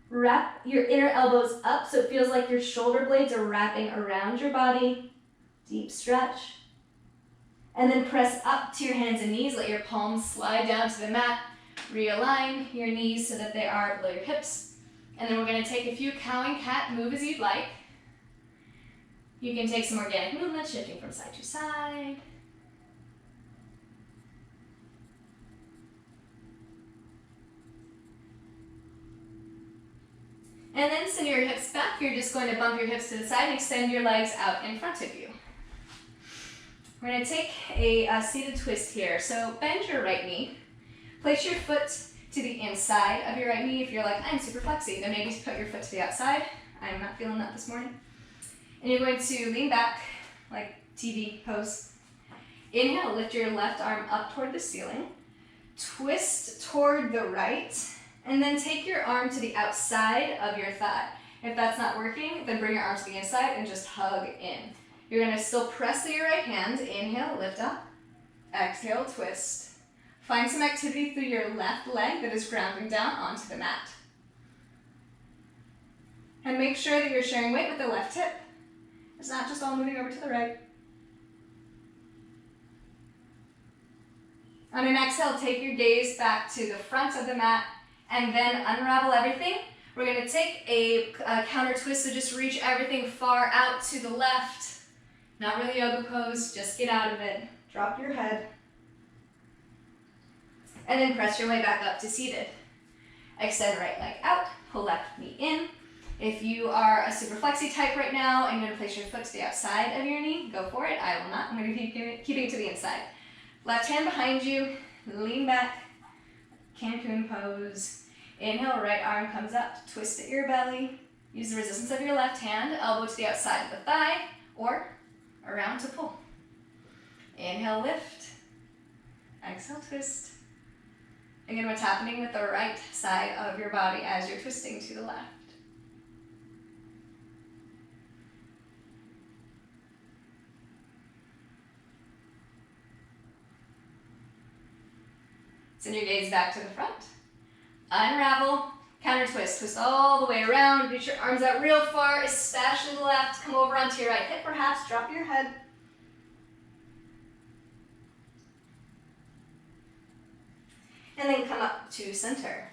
Wrap your inner elbows up so it feels like your shoulder blades are wrapping around your body. Deep stretch. And then press up to your hands and knees. Let your palms slide down to the mat. Realign your knees so that they are below your hips. And then we're going to take a few cow and cat, move as you'd like. You can take some organic movement, shifting from side to side. And then send your hips back. You're just going to bump your hips to the side and extend your legs out in front of you. We're going to take a seated twist here. So bend your right knee. Place your foot to the inside of your right knee. If you're like, I'm super flexy, then maybe put your foot to the outside. I'm not feeling that this morning. And you're going to lean back, like TV pose. Inhale, lift your left arm up toward the ceiling. Twist toward the right. And then take your arm to the outside of your thigh. If that's not working, then bring your arm to the inside and just hug in. You're going to still press through your right hand. Inhale, lift up. Exhale, twist. Find some activity through your left leg that is grounding down onto the mat. And make sure that you're sharing weight with the left hip. It's not just all moving over to the right. On an exhale, take your gaze back to the front of the mat. And then unravel everything. We're going to take a counter twist, so just reach everything far out to the left. Not really yoga pose, just get out of it. Drop your head. And then press your way back up to seated. Extend right leg out, pull left knee in. If you are a super flexy type right now and you're going to place your foot to the outside of your knee, go for it. I will not. I'm going to be keeping it to the inside. Left hand behind you, lean back, Cancun pose. Inhale, right arm comes up, twist at your belly. Use the resistance of your left hand, elbow to the outside of the thigh, or around to pull. Inhale, lift. Exhale, twist. Again, what's happening with the right side of your body as you're twisting to the left. Send your gaze back to the front. Unravel, counter twist. Twist all the way around. Reach your arms out real far, especially the left. Come over onto your right hip perhaps. Drop your head. And then come up to center.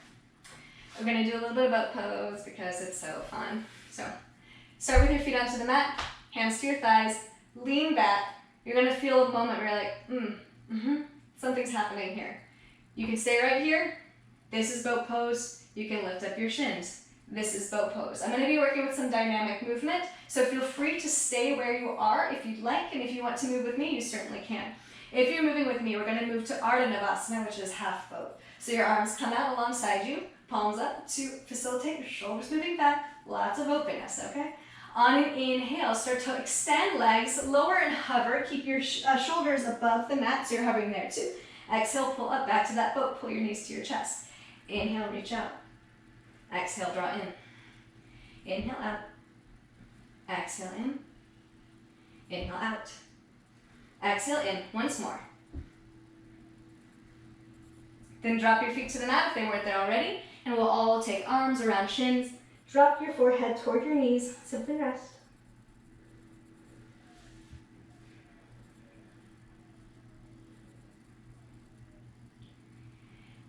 We're going to do a little bit of boat pose because it's so fun. So start with your feet onto the mat, hands to your thighs, lean back. You're going to feel a moment where you're like, something's happening here. You can stay right here. This is boat pose. You can lift up your shins. This is boat pose. I'm going to be working with some dynamic movement, so feel free to stay where you are if you'd like, and if you want to move with me, you certainly can. If you're moving with me, we're going to move to Ardhanavasana, which is half boat. So your arms come out alongside you, palms up to facilitate your shoulders moving back, lots of openness, okay? On an inhale, start to extend legs, lower and hover. Keep your shoulders above the mat, so you're hovering there too. Exhale, pull up back to that boat. Pull your knees to your chest. Inhale, reach out. Exhale, draw in. Inhale, out. Exhale, in. Inhale, out. Exhale, in. Once more. Then drop your feet to the mat if they weren't there already, and we'll all take arms around shins. Drop your forehead toward your knees. Simply rest.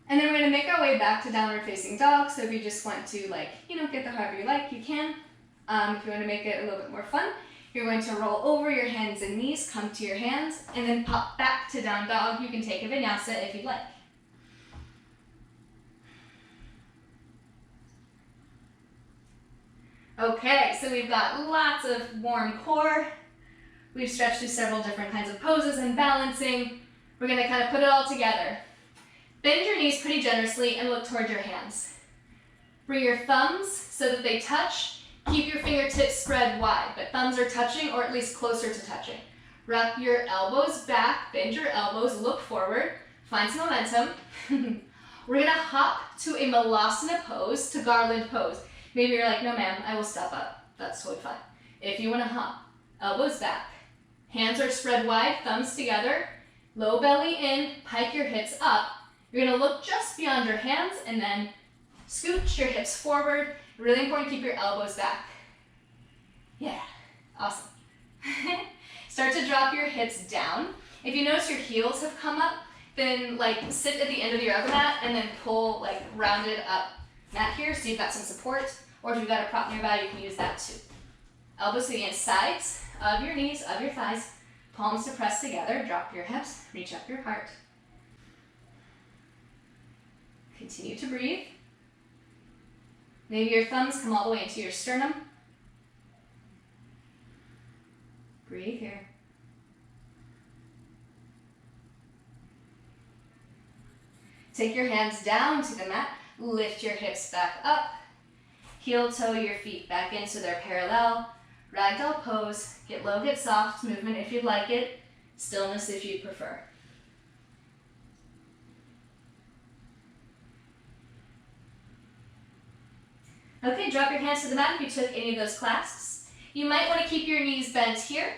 And then we're going to make our way back to downward facing dog. So if you just want to get there however you like, you can. If you want to make it a little bit more fun, you're going to roll over your hands and knees, come to your hands, and then pop back to down dog. You can take a vinyasa if you'd like. Okay, so we've got lots of warm core. We've stretched through several different kinds of poses and balancing. We're going to kind of put it all together. Bend your knees pretty generously and look toward your hands. Bring your thumbs so that they touch. Keep your fingertips spread wide, but thumbs are touching or at least closer to touching. Wrap your elbows back, bend your elbows, look forward, find some momentum. We're going to hop to a malasana pose, to garland pose. Maybe you're like, no ma'am, I will step up. That's totally fine. If you want to hop, elbows back. Hands are spread wide, thumbs together. Low belly in, pike your hips up. You're going to look just beyond your hands and then scooch your hips forward. Really important to keep your elbows back. Yeah, awesome. Start to drop your hips down. If you notice your heels have come up, then sit at the end of your yoga mat and then pull rounded up mat here, so you've got some support, or if you've got a prop nearby, you can use that too. Elbows to the insides of your knees, of your thighs, palms to press together, drop your hips, reach up your heart. Continue to breathe. Maybe your thumbs come all the way into your sternum. Breathe here. Take your hands down to the mat. Lift your hips back up. Heel toe your feet back in so they're parallel. Ragdoll pose. Get low, get soft. Movement if you'd like it. Stillness if you prefer. Okay, drop your hands to the mat if you took any of those clasps. You might want to keep your knees bent here.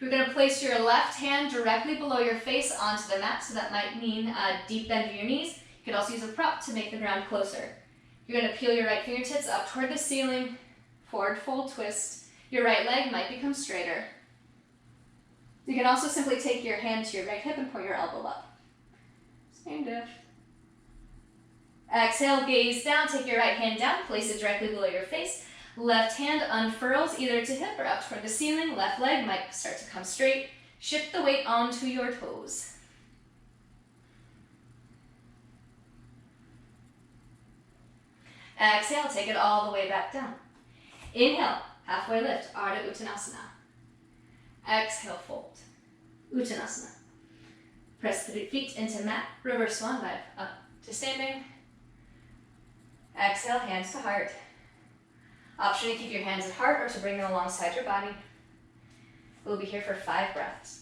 You're going to place your left hand directly below your face onto the mat, so that might mean a deep bend of your knees. You could also use a prop to make the ground closer. You're going to peel your right fingertips up toward the ceiling, forward fold twist. Your right leg might become straighter. You can also simply take your hand to your right hip and point your elbow up. Same diff. Exhale, gaze down, take your right hand down, place it directly below your face. Left hand unfurls either to hip or up toward the ceiling. Left leg might start to come straight. Shift the weight onto your toes. Exhale, take it all the way back down. Inhale, halfway lift, Ardha Uttanasana. Exhale, fold, Uttanasana. Press the feet into mat, reverse swan dive, up to standing. Exhale, hands to heart. Option to keep your hands at heart or to bring them alongside your body. We'll be here for 5 breaths.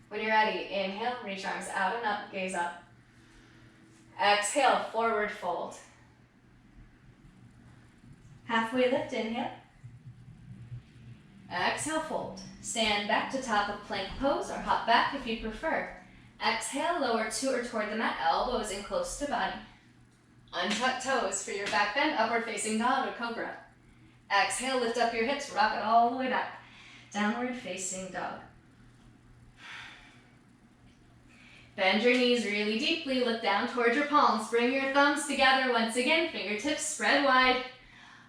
When you're ready, inhale, reach arms out and up, gaze up. Exhale, forward fold. Halfway lift, inhale. Exhale, fold. Stand back to top of plank pose or hop back if you prefer. Exhale, lower to or toward the mat, elbows in close to body. Untuck toes for your back bend, upward facing dog or cobra. Exhale, lift up your hips, rock it all the way back. Downward facing dog. Bend your knees really deeply, look down towards your palms. Bring your thumbs together once again, fingertips spread wide.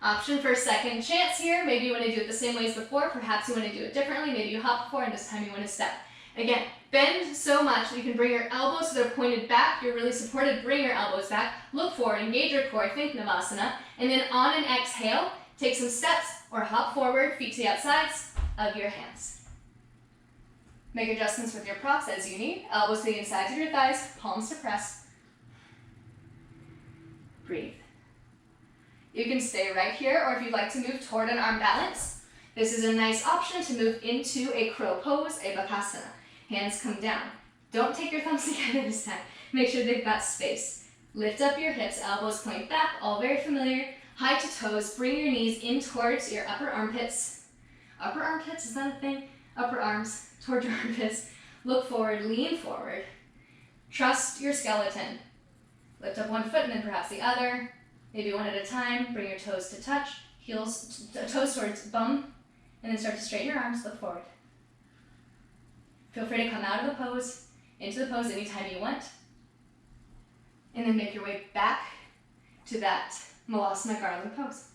Option for a second chance here. Maybe you want to do it the same way as before. Perhaps you want to do it differently. Maybe you hop before and this time you want to step. Again, Bend so much that you can bring your elbows so they're pointed back. You're really supported. Bring your elbows back. Look forward. Engage your core. Think Navasana. And then on an exhale, take some steps or hop forward, feet to the outsides of your hands. Make adjustments with your props as you need. Elbows to the insides of your thighs. Palms to press. Breathe. You can stay right here, or if you'd like to move toward an arm balance, this is a nice option to move into a crow pose, a bakasana. Hands come down. Don't take your thumbs together this time. Make sure they've got space. Lift up your hips, elbows point back, all very familiar. High to toes, bring your knees in towards your upper armpits. Upper armpits, is that a thing? Upper arms towards your armpits. Look forward, lean forward. Trust your skeleton. Lift up one foot and then perhaps the other. Maybe one at a time. Bring your toes to touch. Heels, toes towards bum. And then start to straighten your arms, look forward. Feel free to come out of the pose, into the pose anytime you want. And then make your way back to that malasana garland pose.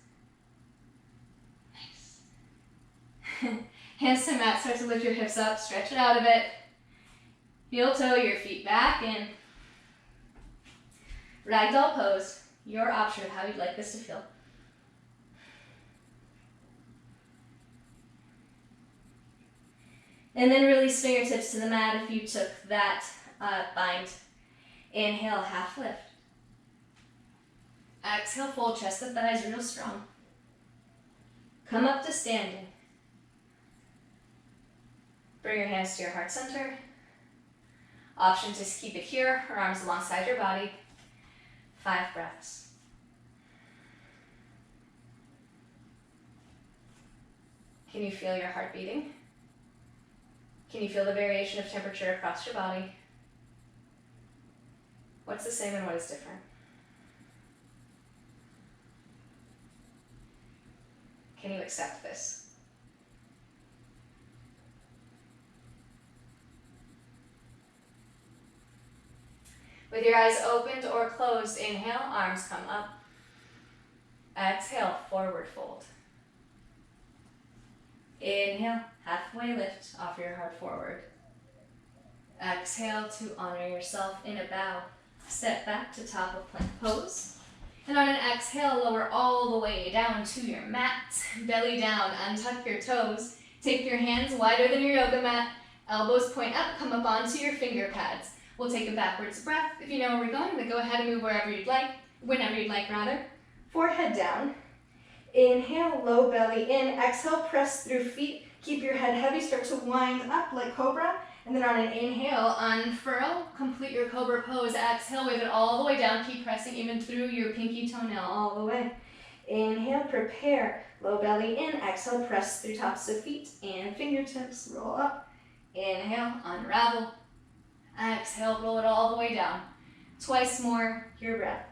Nice. Hands to mat, start to lift your hips up, stretch it out a bit. Heel toe your feet back in. Ragdoll pose, your option of how you'd like this to feel. And then release fingertips to the mat if you took that bind. Inhale, half lift. Exhale, fold chest to thighs real strong. Come up to standing. Bring your hands to your heart center. Option to keep it here, or arms alongside your body. 5 breaths. Can you feel your heart beating? Can you feel the variation of temperature across your body? What's the same and what is different? Can you accept this? With your eyes opened or closed, inhale, arms come up. Exhale, forward fold. Inhale, halfway lift, offer your heart forward. Exhale to honor yourself in a bow. Step back to top of plank pose. And on an exhale, lower all the way down to your mat. Belly down, untuck your toes. Take your hands wider than your yoga mat. Elbows point up, come up onto your finger pads. We'll take a backwards breath. If you know where we're going, then go ahead and move whenever you'd like. Forehead down. Inhale, low belly in. Exhale, press through feet. Keep your head heavy. Start to wind up like cobra. And then on an inhale, unfurl. Complete your cobra pose. Exhale, wave it all the way down. Keep pressing even through your pinky toenail all the way. Inhale, prepare. Low belly in. Exhale, press through tops of feet and fingertips. Roll up. Inhale, unravel. Exhale, roll it all the way down. Twice more, your breath.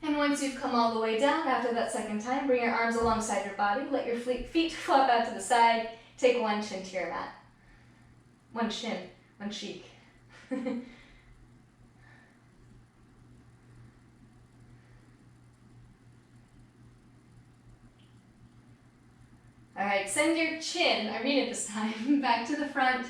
And once you've come all the way down, after that second time, bring your arms alongside your body. Let your feet flop out to the side. Take one chin to your mat. One chin, one cheek. All right, send your chin, I mean it this time, back to the front.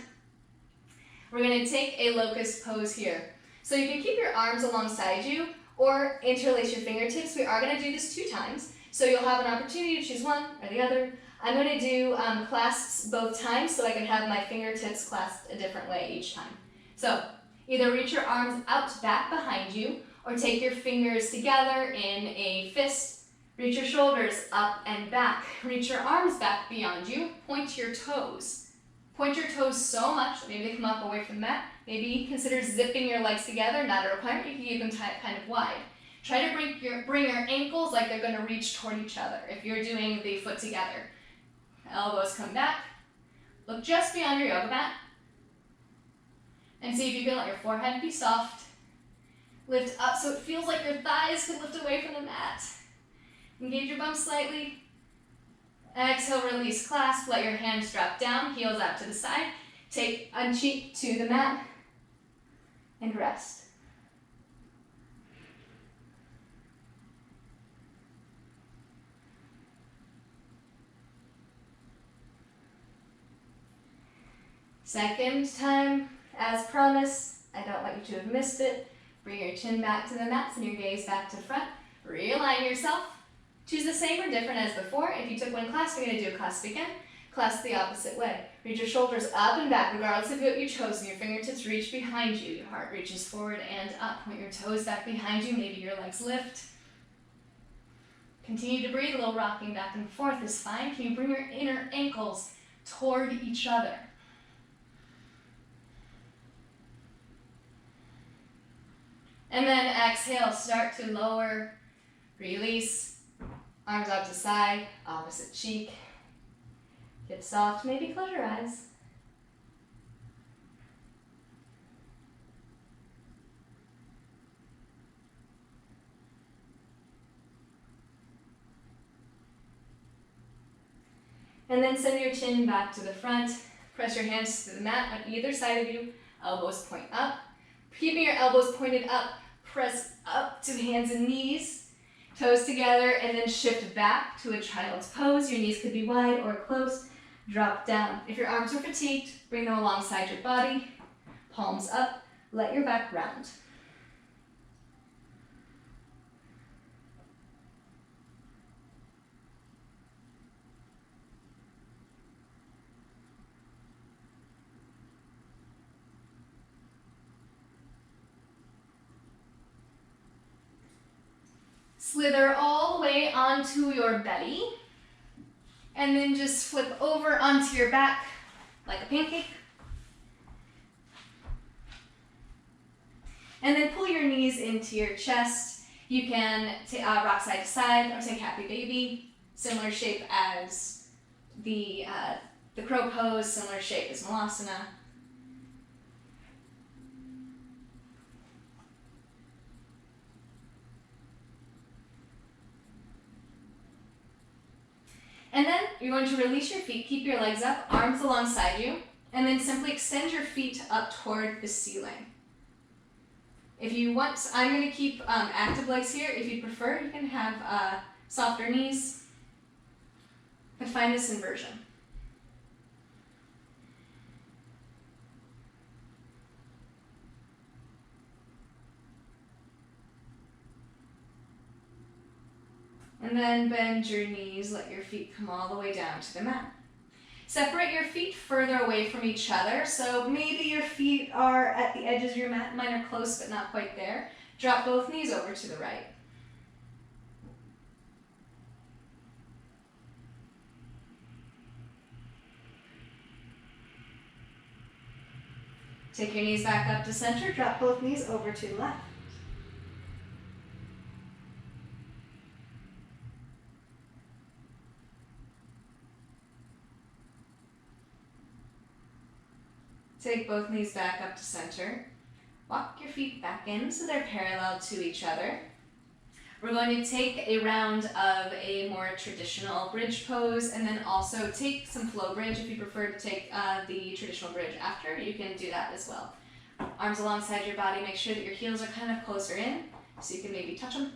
We're going to take a locust pose here. So you can keep your arms alongside you or interlace your fingertips. We are going to do this 2 times. So you'll have an opportunity to choose one or the other. I'm going to do clasps both times so I can have my fingertips clasped a different way each time. So either reach your arms out back behind you or take your fingers together in a fist. Reach your shoulders up and back. Reach your arms back beyond you. Point your toes. Point your toes so much that maybe they come up away from the mat. Maybe consider zipping your legs together. Not a requirement. You can keep them kind of wide. Try to bring your ankles like they're going to reach toward each other if you're doing the foot together. Elbows come back. Look just beyond your yoga mat. And see if you can let your forehead be soft. Lift up so it feels like your thighs can lift away from the mat. Engage your bum slightly. Exhale, release, clasp. Let your hands drop down, heels out to the side. Take one cheek to the mat and rest. Second time, as promised, I don't want you to have missed it. Bring your chin back to the mat and your gaze back to front. Realign yourself. Choose the same or different as before. If you took one clasp, you're going to do a clasp again. Clasp the opposite way. Reach your shoulders up and back, regardless of what you chose, and your fingertips reach behind you. Your heart reaches forward and up. Point your toes back behind you. Maybe your legs lift. Continue to breathe. A little rocking back and forth is fine. Can you bring your inner ankles toward each other? And then exhale, start to lower, release, arms out to side, opposite cheek. Get soft, maybe close your eyes. And then send your chin back to the front. Press your hands to the mat on either side of you, elbows point up. Keeping your elbows pointed up, press up to hands and knees, toes together, and then shift back to a child's pose. Your knees could be wide or close. Drop down. If your arms are fatigued, bring them alongside your body. Palms up, let your back round. Slither all the way onto your belly, and then just flip over onto your back like a pancake. And then pull your knees into your chest. You can rock side to side or take happy baby. Similar shape as the crow pose, similar shape as malasana. And then you're going to release your feet, keep your legs up, arms alongside you, and then simply extend your feet up toward the ceiling. If you want, I'm going to keep active legs here. If you prefer, you can have softer knees. But find this inversion. And then bend your knees, let your feet come all the way down to the mat. Separate your feet further away from each other. So maybe your feet are at the edges of your mat. Mine are close but not quite there. Drop both knees over to the right. Take your knees back up to center. Drop both knees over to the left. Take both knees back up to center. Walk your feet back in so they're parallel to each other. We're going to take a round of a more traditional bridge pose, and then also take some flow bridge. If you prefer to take the traditional bridge after, you can do that as well. Arms alongside your body, make sure that your heels are kind of closer in, so you can maybe touch them.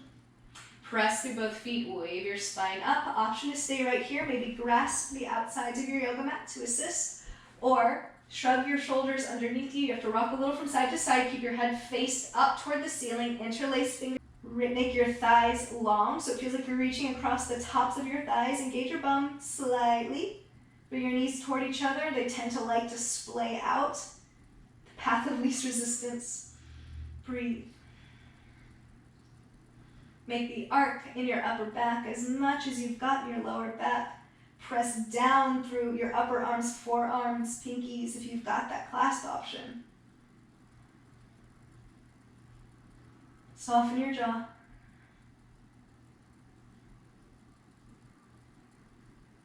Press through both feet, wave your spine up. Option to stay right here, maybe grasp the outsides of your yoga mat to assist, or shrug your shoulders underneath you. You have to rock a little from side to side. Keep your head faced up toward the ceiling. Interlace fingers. Make your thighs long, so it feels like you're reaching across the tops of your thighs. Engage your bum slightly. Bring your knees toward each other. They tend to like to splay out. The path of least resistance. Breathe. Make the arc in your upper back as much as you've got in your lower back. Press down through your upper arms, forearms, pinkies, if you've got that clasp option. Soften your jaw.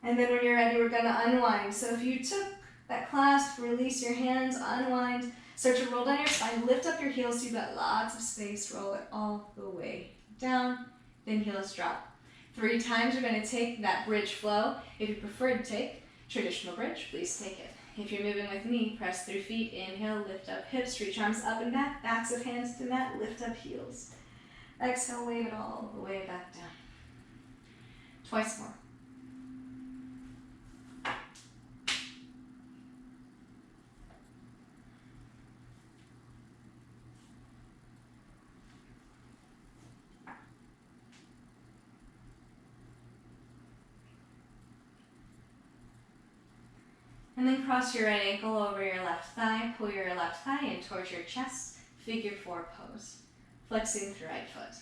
And then when you're ready, we're going to unwind. So if you took that clasp, release your hands, unwind, start to roll down your spine, lift up your heels so you've got lots of space, roll it all the way down, then heels drop. 3 times you're going to take that bridge flow. If you prefer to take traditional bridge, please take it. If you're moving with me, press through feet, inhale, lift up hips, reach arms up and back, backs of hands to mat, lift up heels. Exhale, wave it all the way back down. Twice more. And then cross your right ankle over your left thigh, pull your left thigh in towards your chest, figure four pose, flexing the right foot.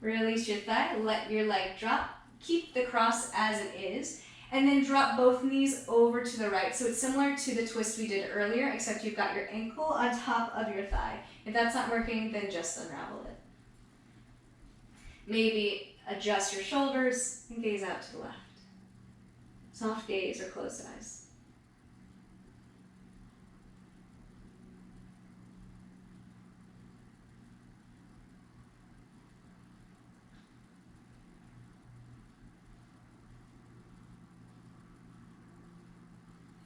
Release your thigh, let your leg drop, keep the cross as it is, and then drop both knees over to the right. So it's similar to the twist we did earlier, except you've got your ankle on top of your thigh. If that's not working, then just unravel it. Maybe adjust your shoulders and gaze out to the left. Soft gaze or closed eyes.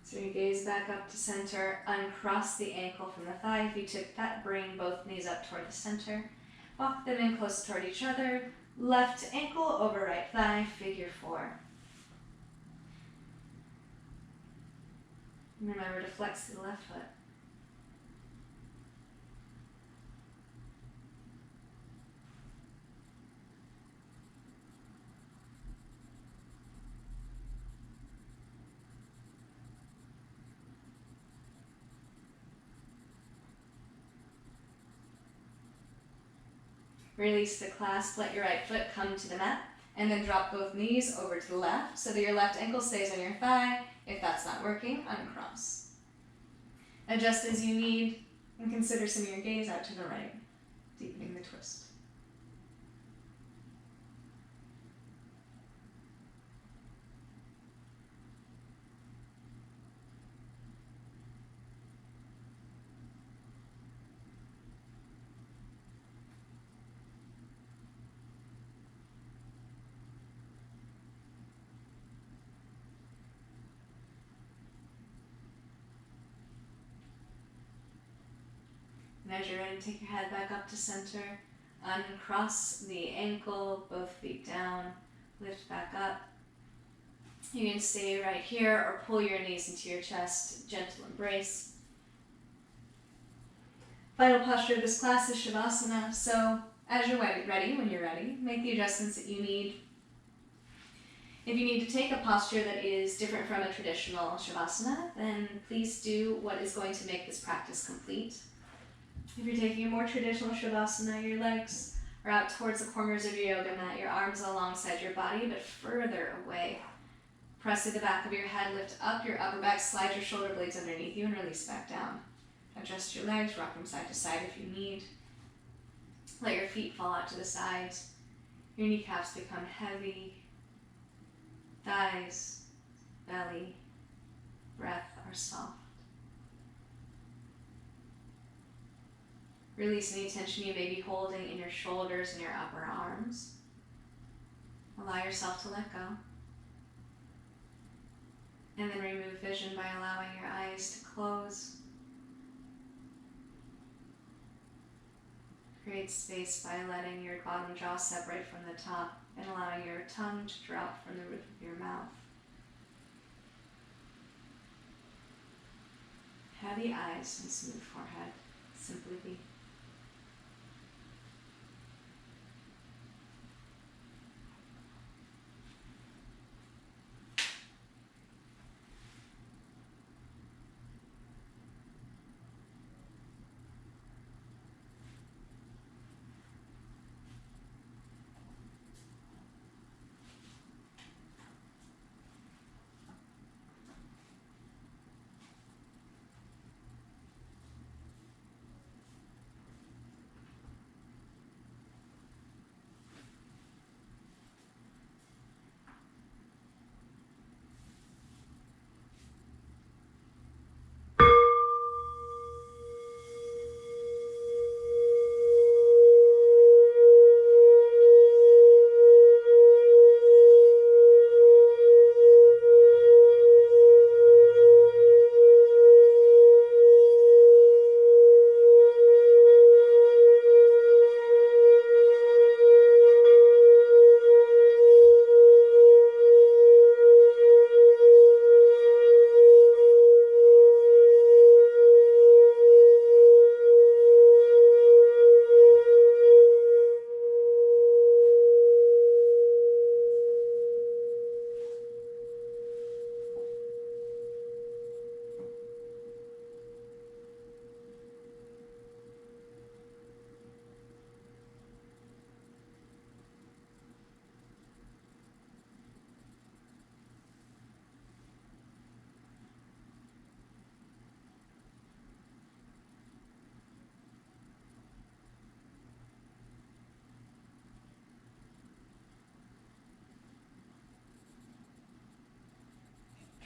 So you gaze back up to center, uncross the ankle from the thigh. If you took that, bring both knees up toward the center. Walk them in close toward each other. Left ankle over right thigh, figure four. And remember to flex the left foot. Release the clasp, let your right foot come to the mat, and then drop both knees over to the left so that your left ankle stays on your thigh. If that's not working, uncross. Adjust as you need, and consider sending your gaze out to the right, deepening the twist. And as you're ready, take your head back up to center, uncross the ankle, both feet down, lift back up. You can stay right here or pull your knees into your chest, gentle embrace. Final posture of this class is Shavasana, so as you're ready, when you're ready, make the adjustments that you need. If you need to take a posture that is different from a traditional Shavasana, then please do what is going to make this practice complete. If you're taking a more traditional Shavasana, your legs are out towards the corners of your yoga mat, your arms alongside your body, but further away. Press to the back of your head, lift up your upper back, slide your shoulder blades underneath you, and release back down. Adjust your legs, rock them side to side if you need. Let your feet fall out to the sides. Your kneecaps become heavy. Thighs, belly, breath are soft. Release any tension you may be holding in your shoulders and your upper arms. Allow yourself to let go. And then remove vision by allowing your eyes to close. Create space by letting your bottom jaw separate from the top and allowing your tongue to drop from the roof of your mouth. Heavy eyes and smooth forehead. Simply be.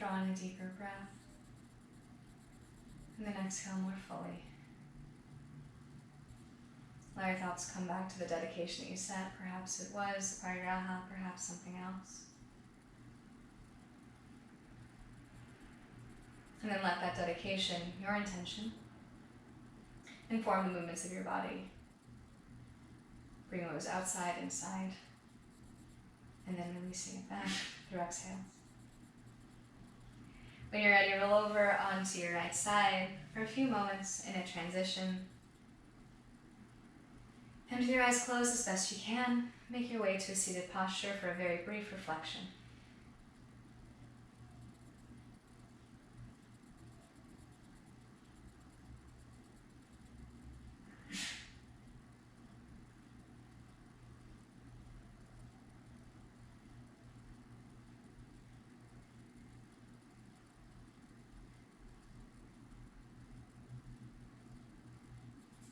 Draw in a deeper breath. And then exhale more fully. Let your thoughts come back to the dedication that you set. Perhaps it was aparigraha, perhaps something else. And then let that dedication, your intention, inform the movements of your body. Bring what was outside, inside, and then releasing it back through exhale. When you're ready, roll over onto your right side for a few moments in a transition. And with your eyes closed as best you can, make your way to a seated posture for a very brief reflection.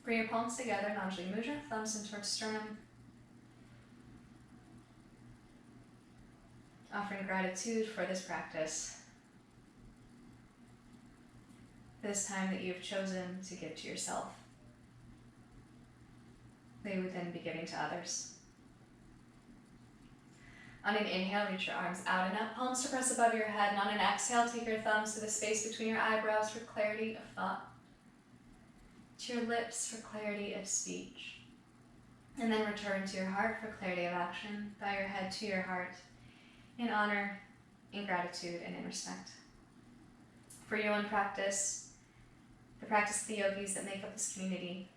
Bring your palms together, Anjali Mudra, thumbs in towards sternum. Offering gratitude for this practice, for this time that you've chosen to give to yourself, that you would then be giving to others. On an inhale, reach your arms out and up, palms to press above your head, and on an exhale, take your thumbs to the space between your eyebrows for clarity of thought, to your lips for clarity of speech, and then return to your heart for clarity of action. Bow your head to your heart in honor, in gratitude, and in respect. For your own practice, the practice of the yogis that make up this community,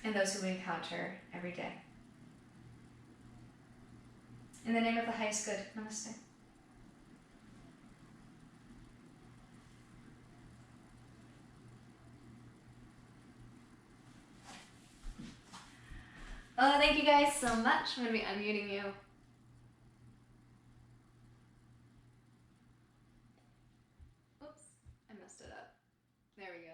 and those who we encounter every day. In the name of the highest good, namaste. Oh, thank you guys so much. I'm going to be unmuting you. Oops, I messed it up. There we go.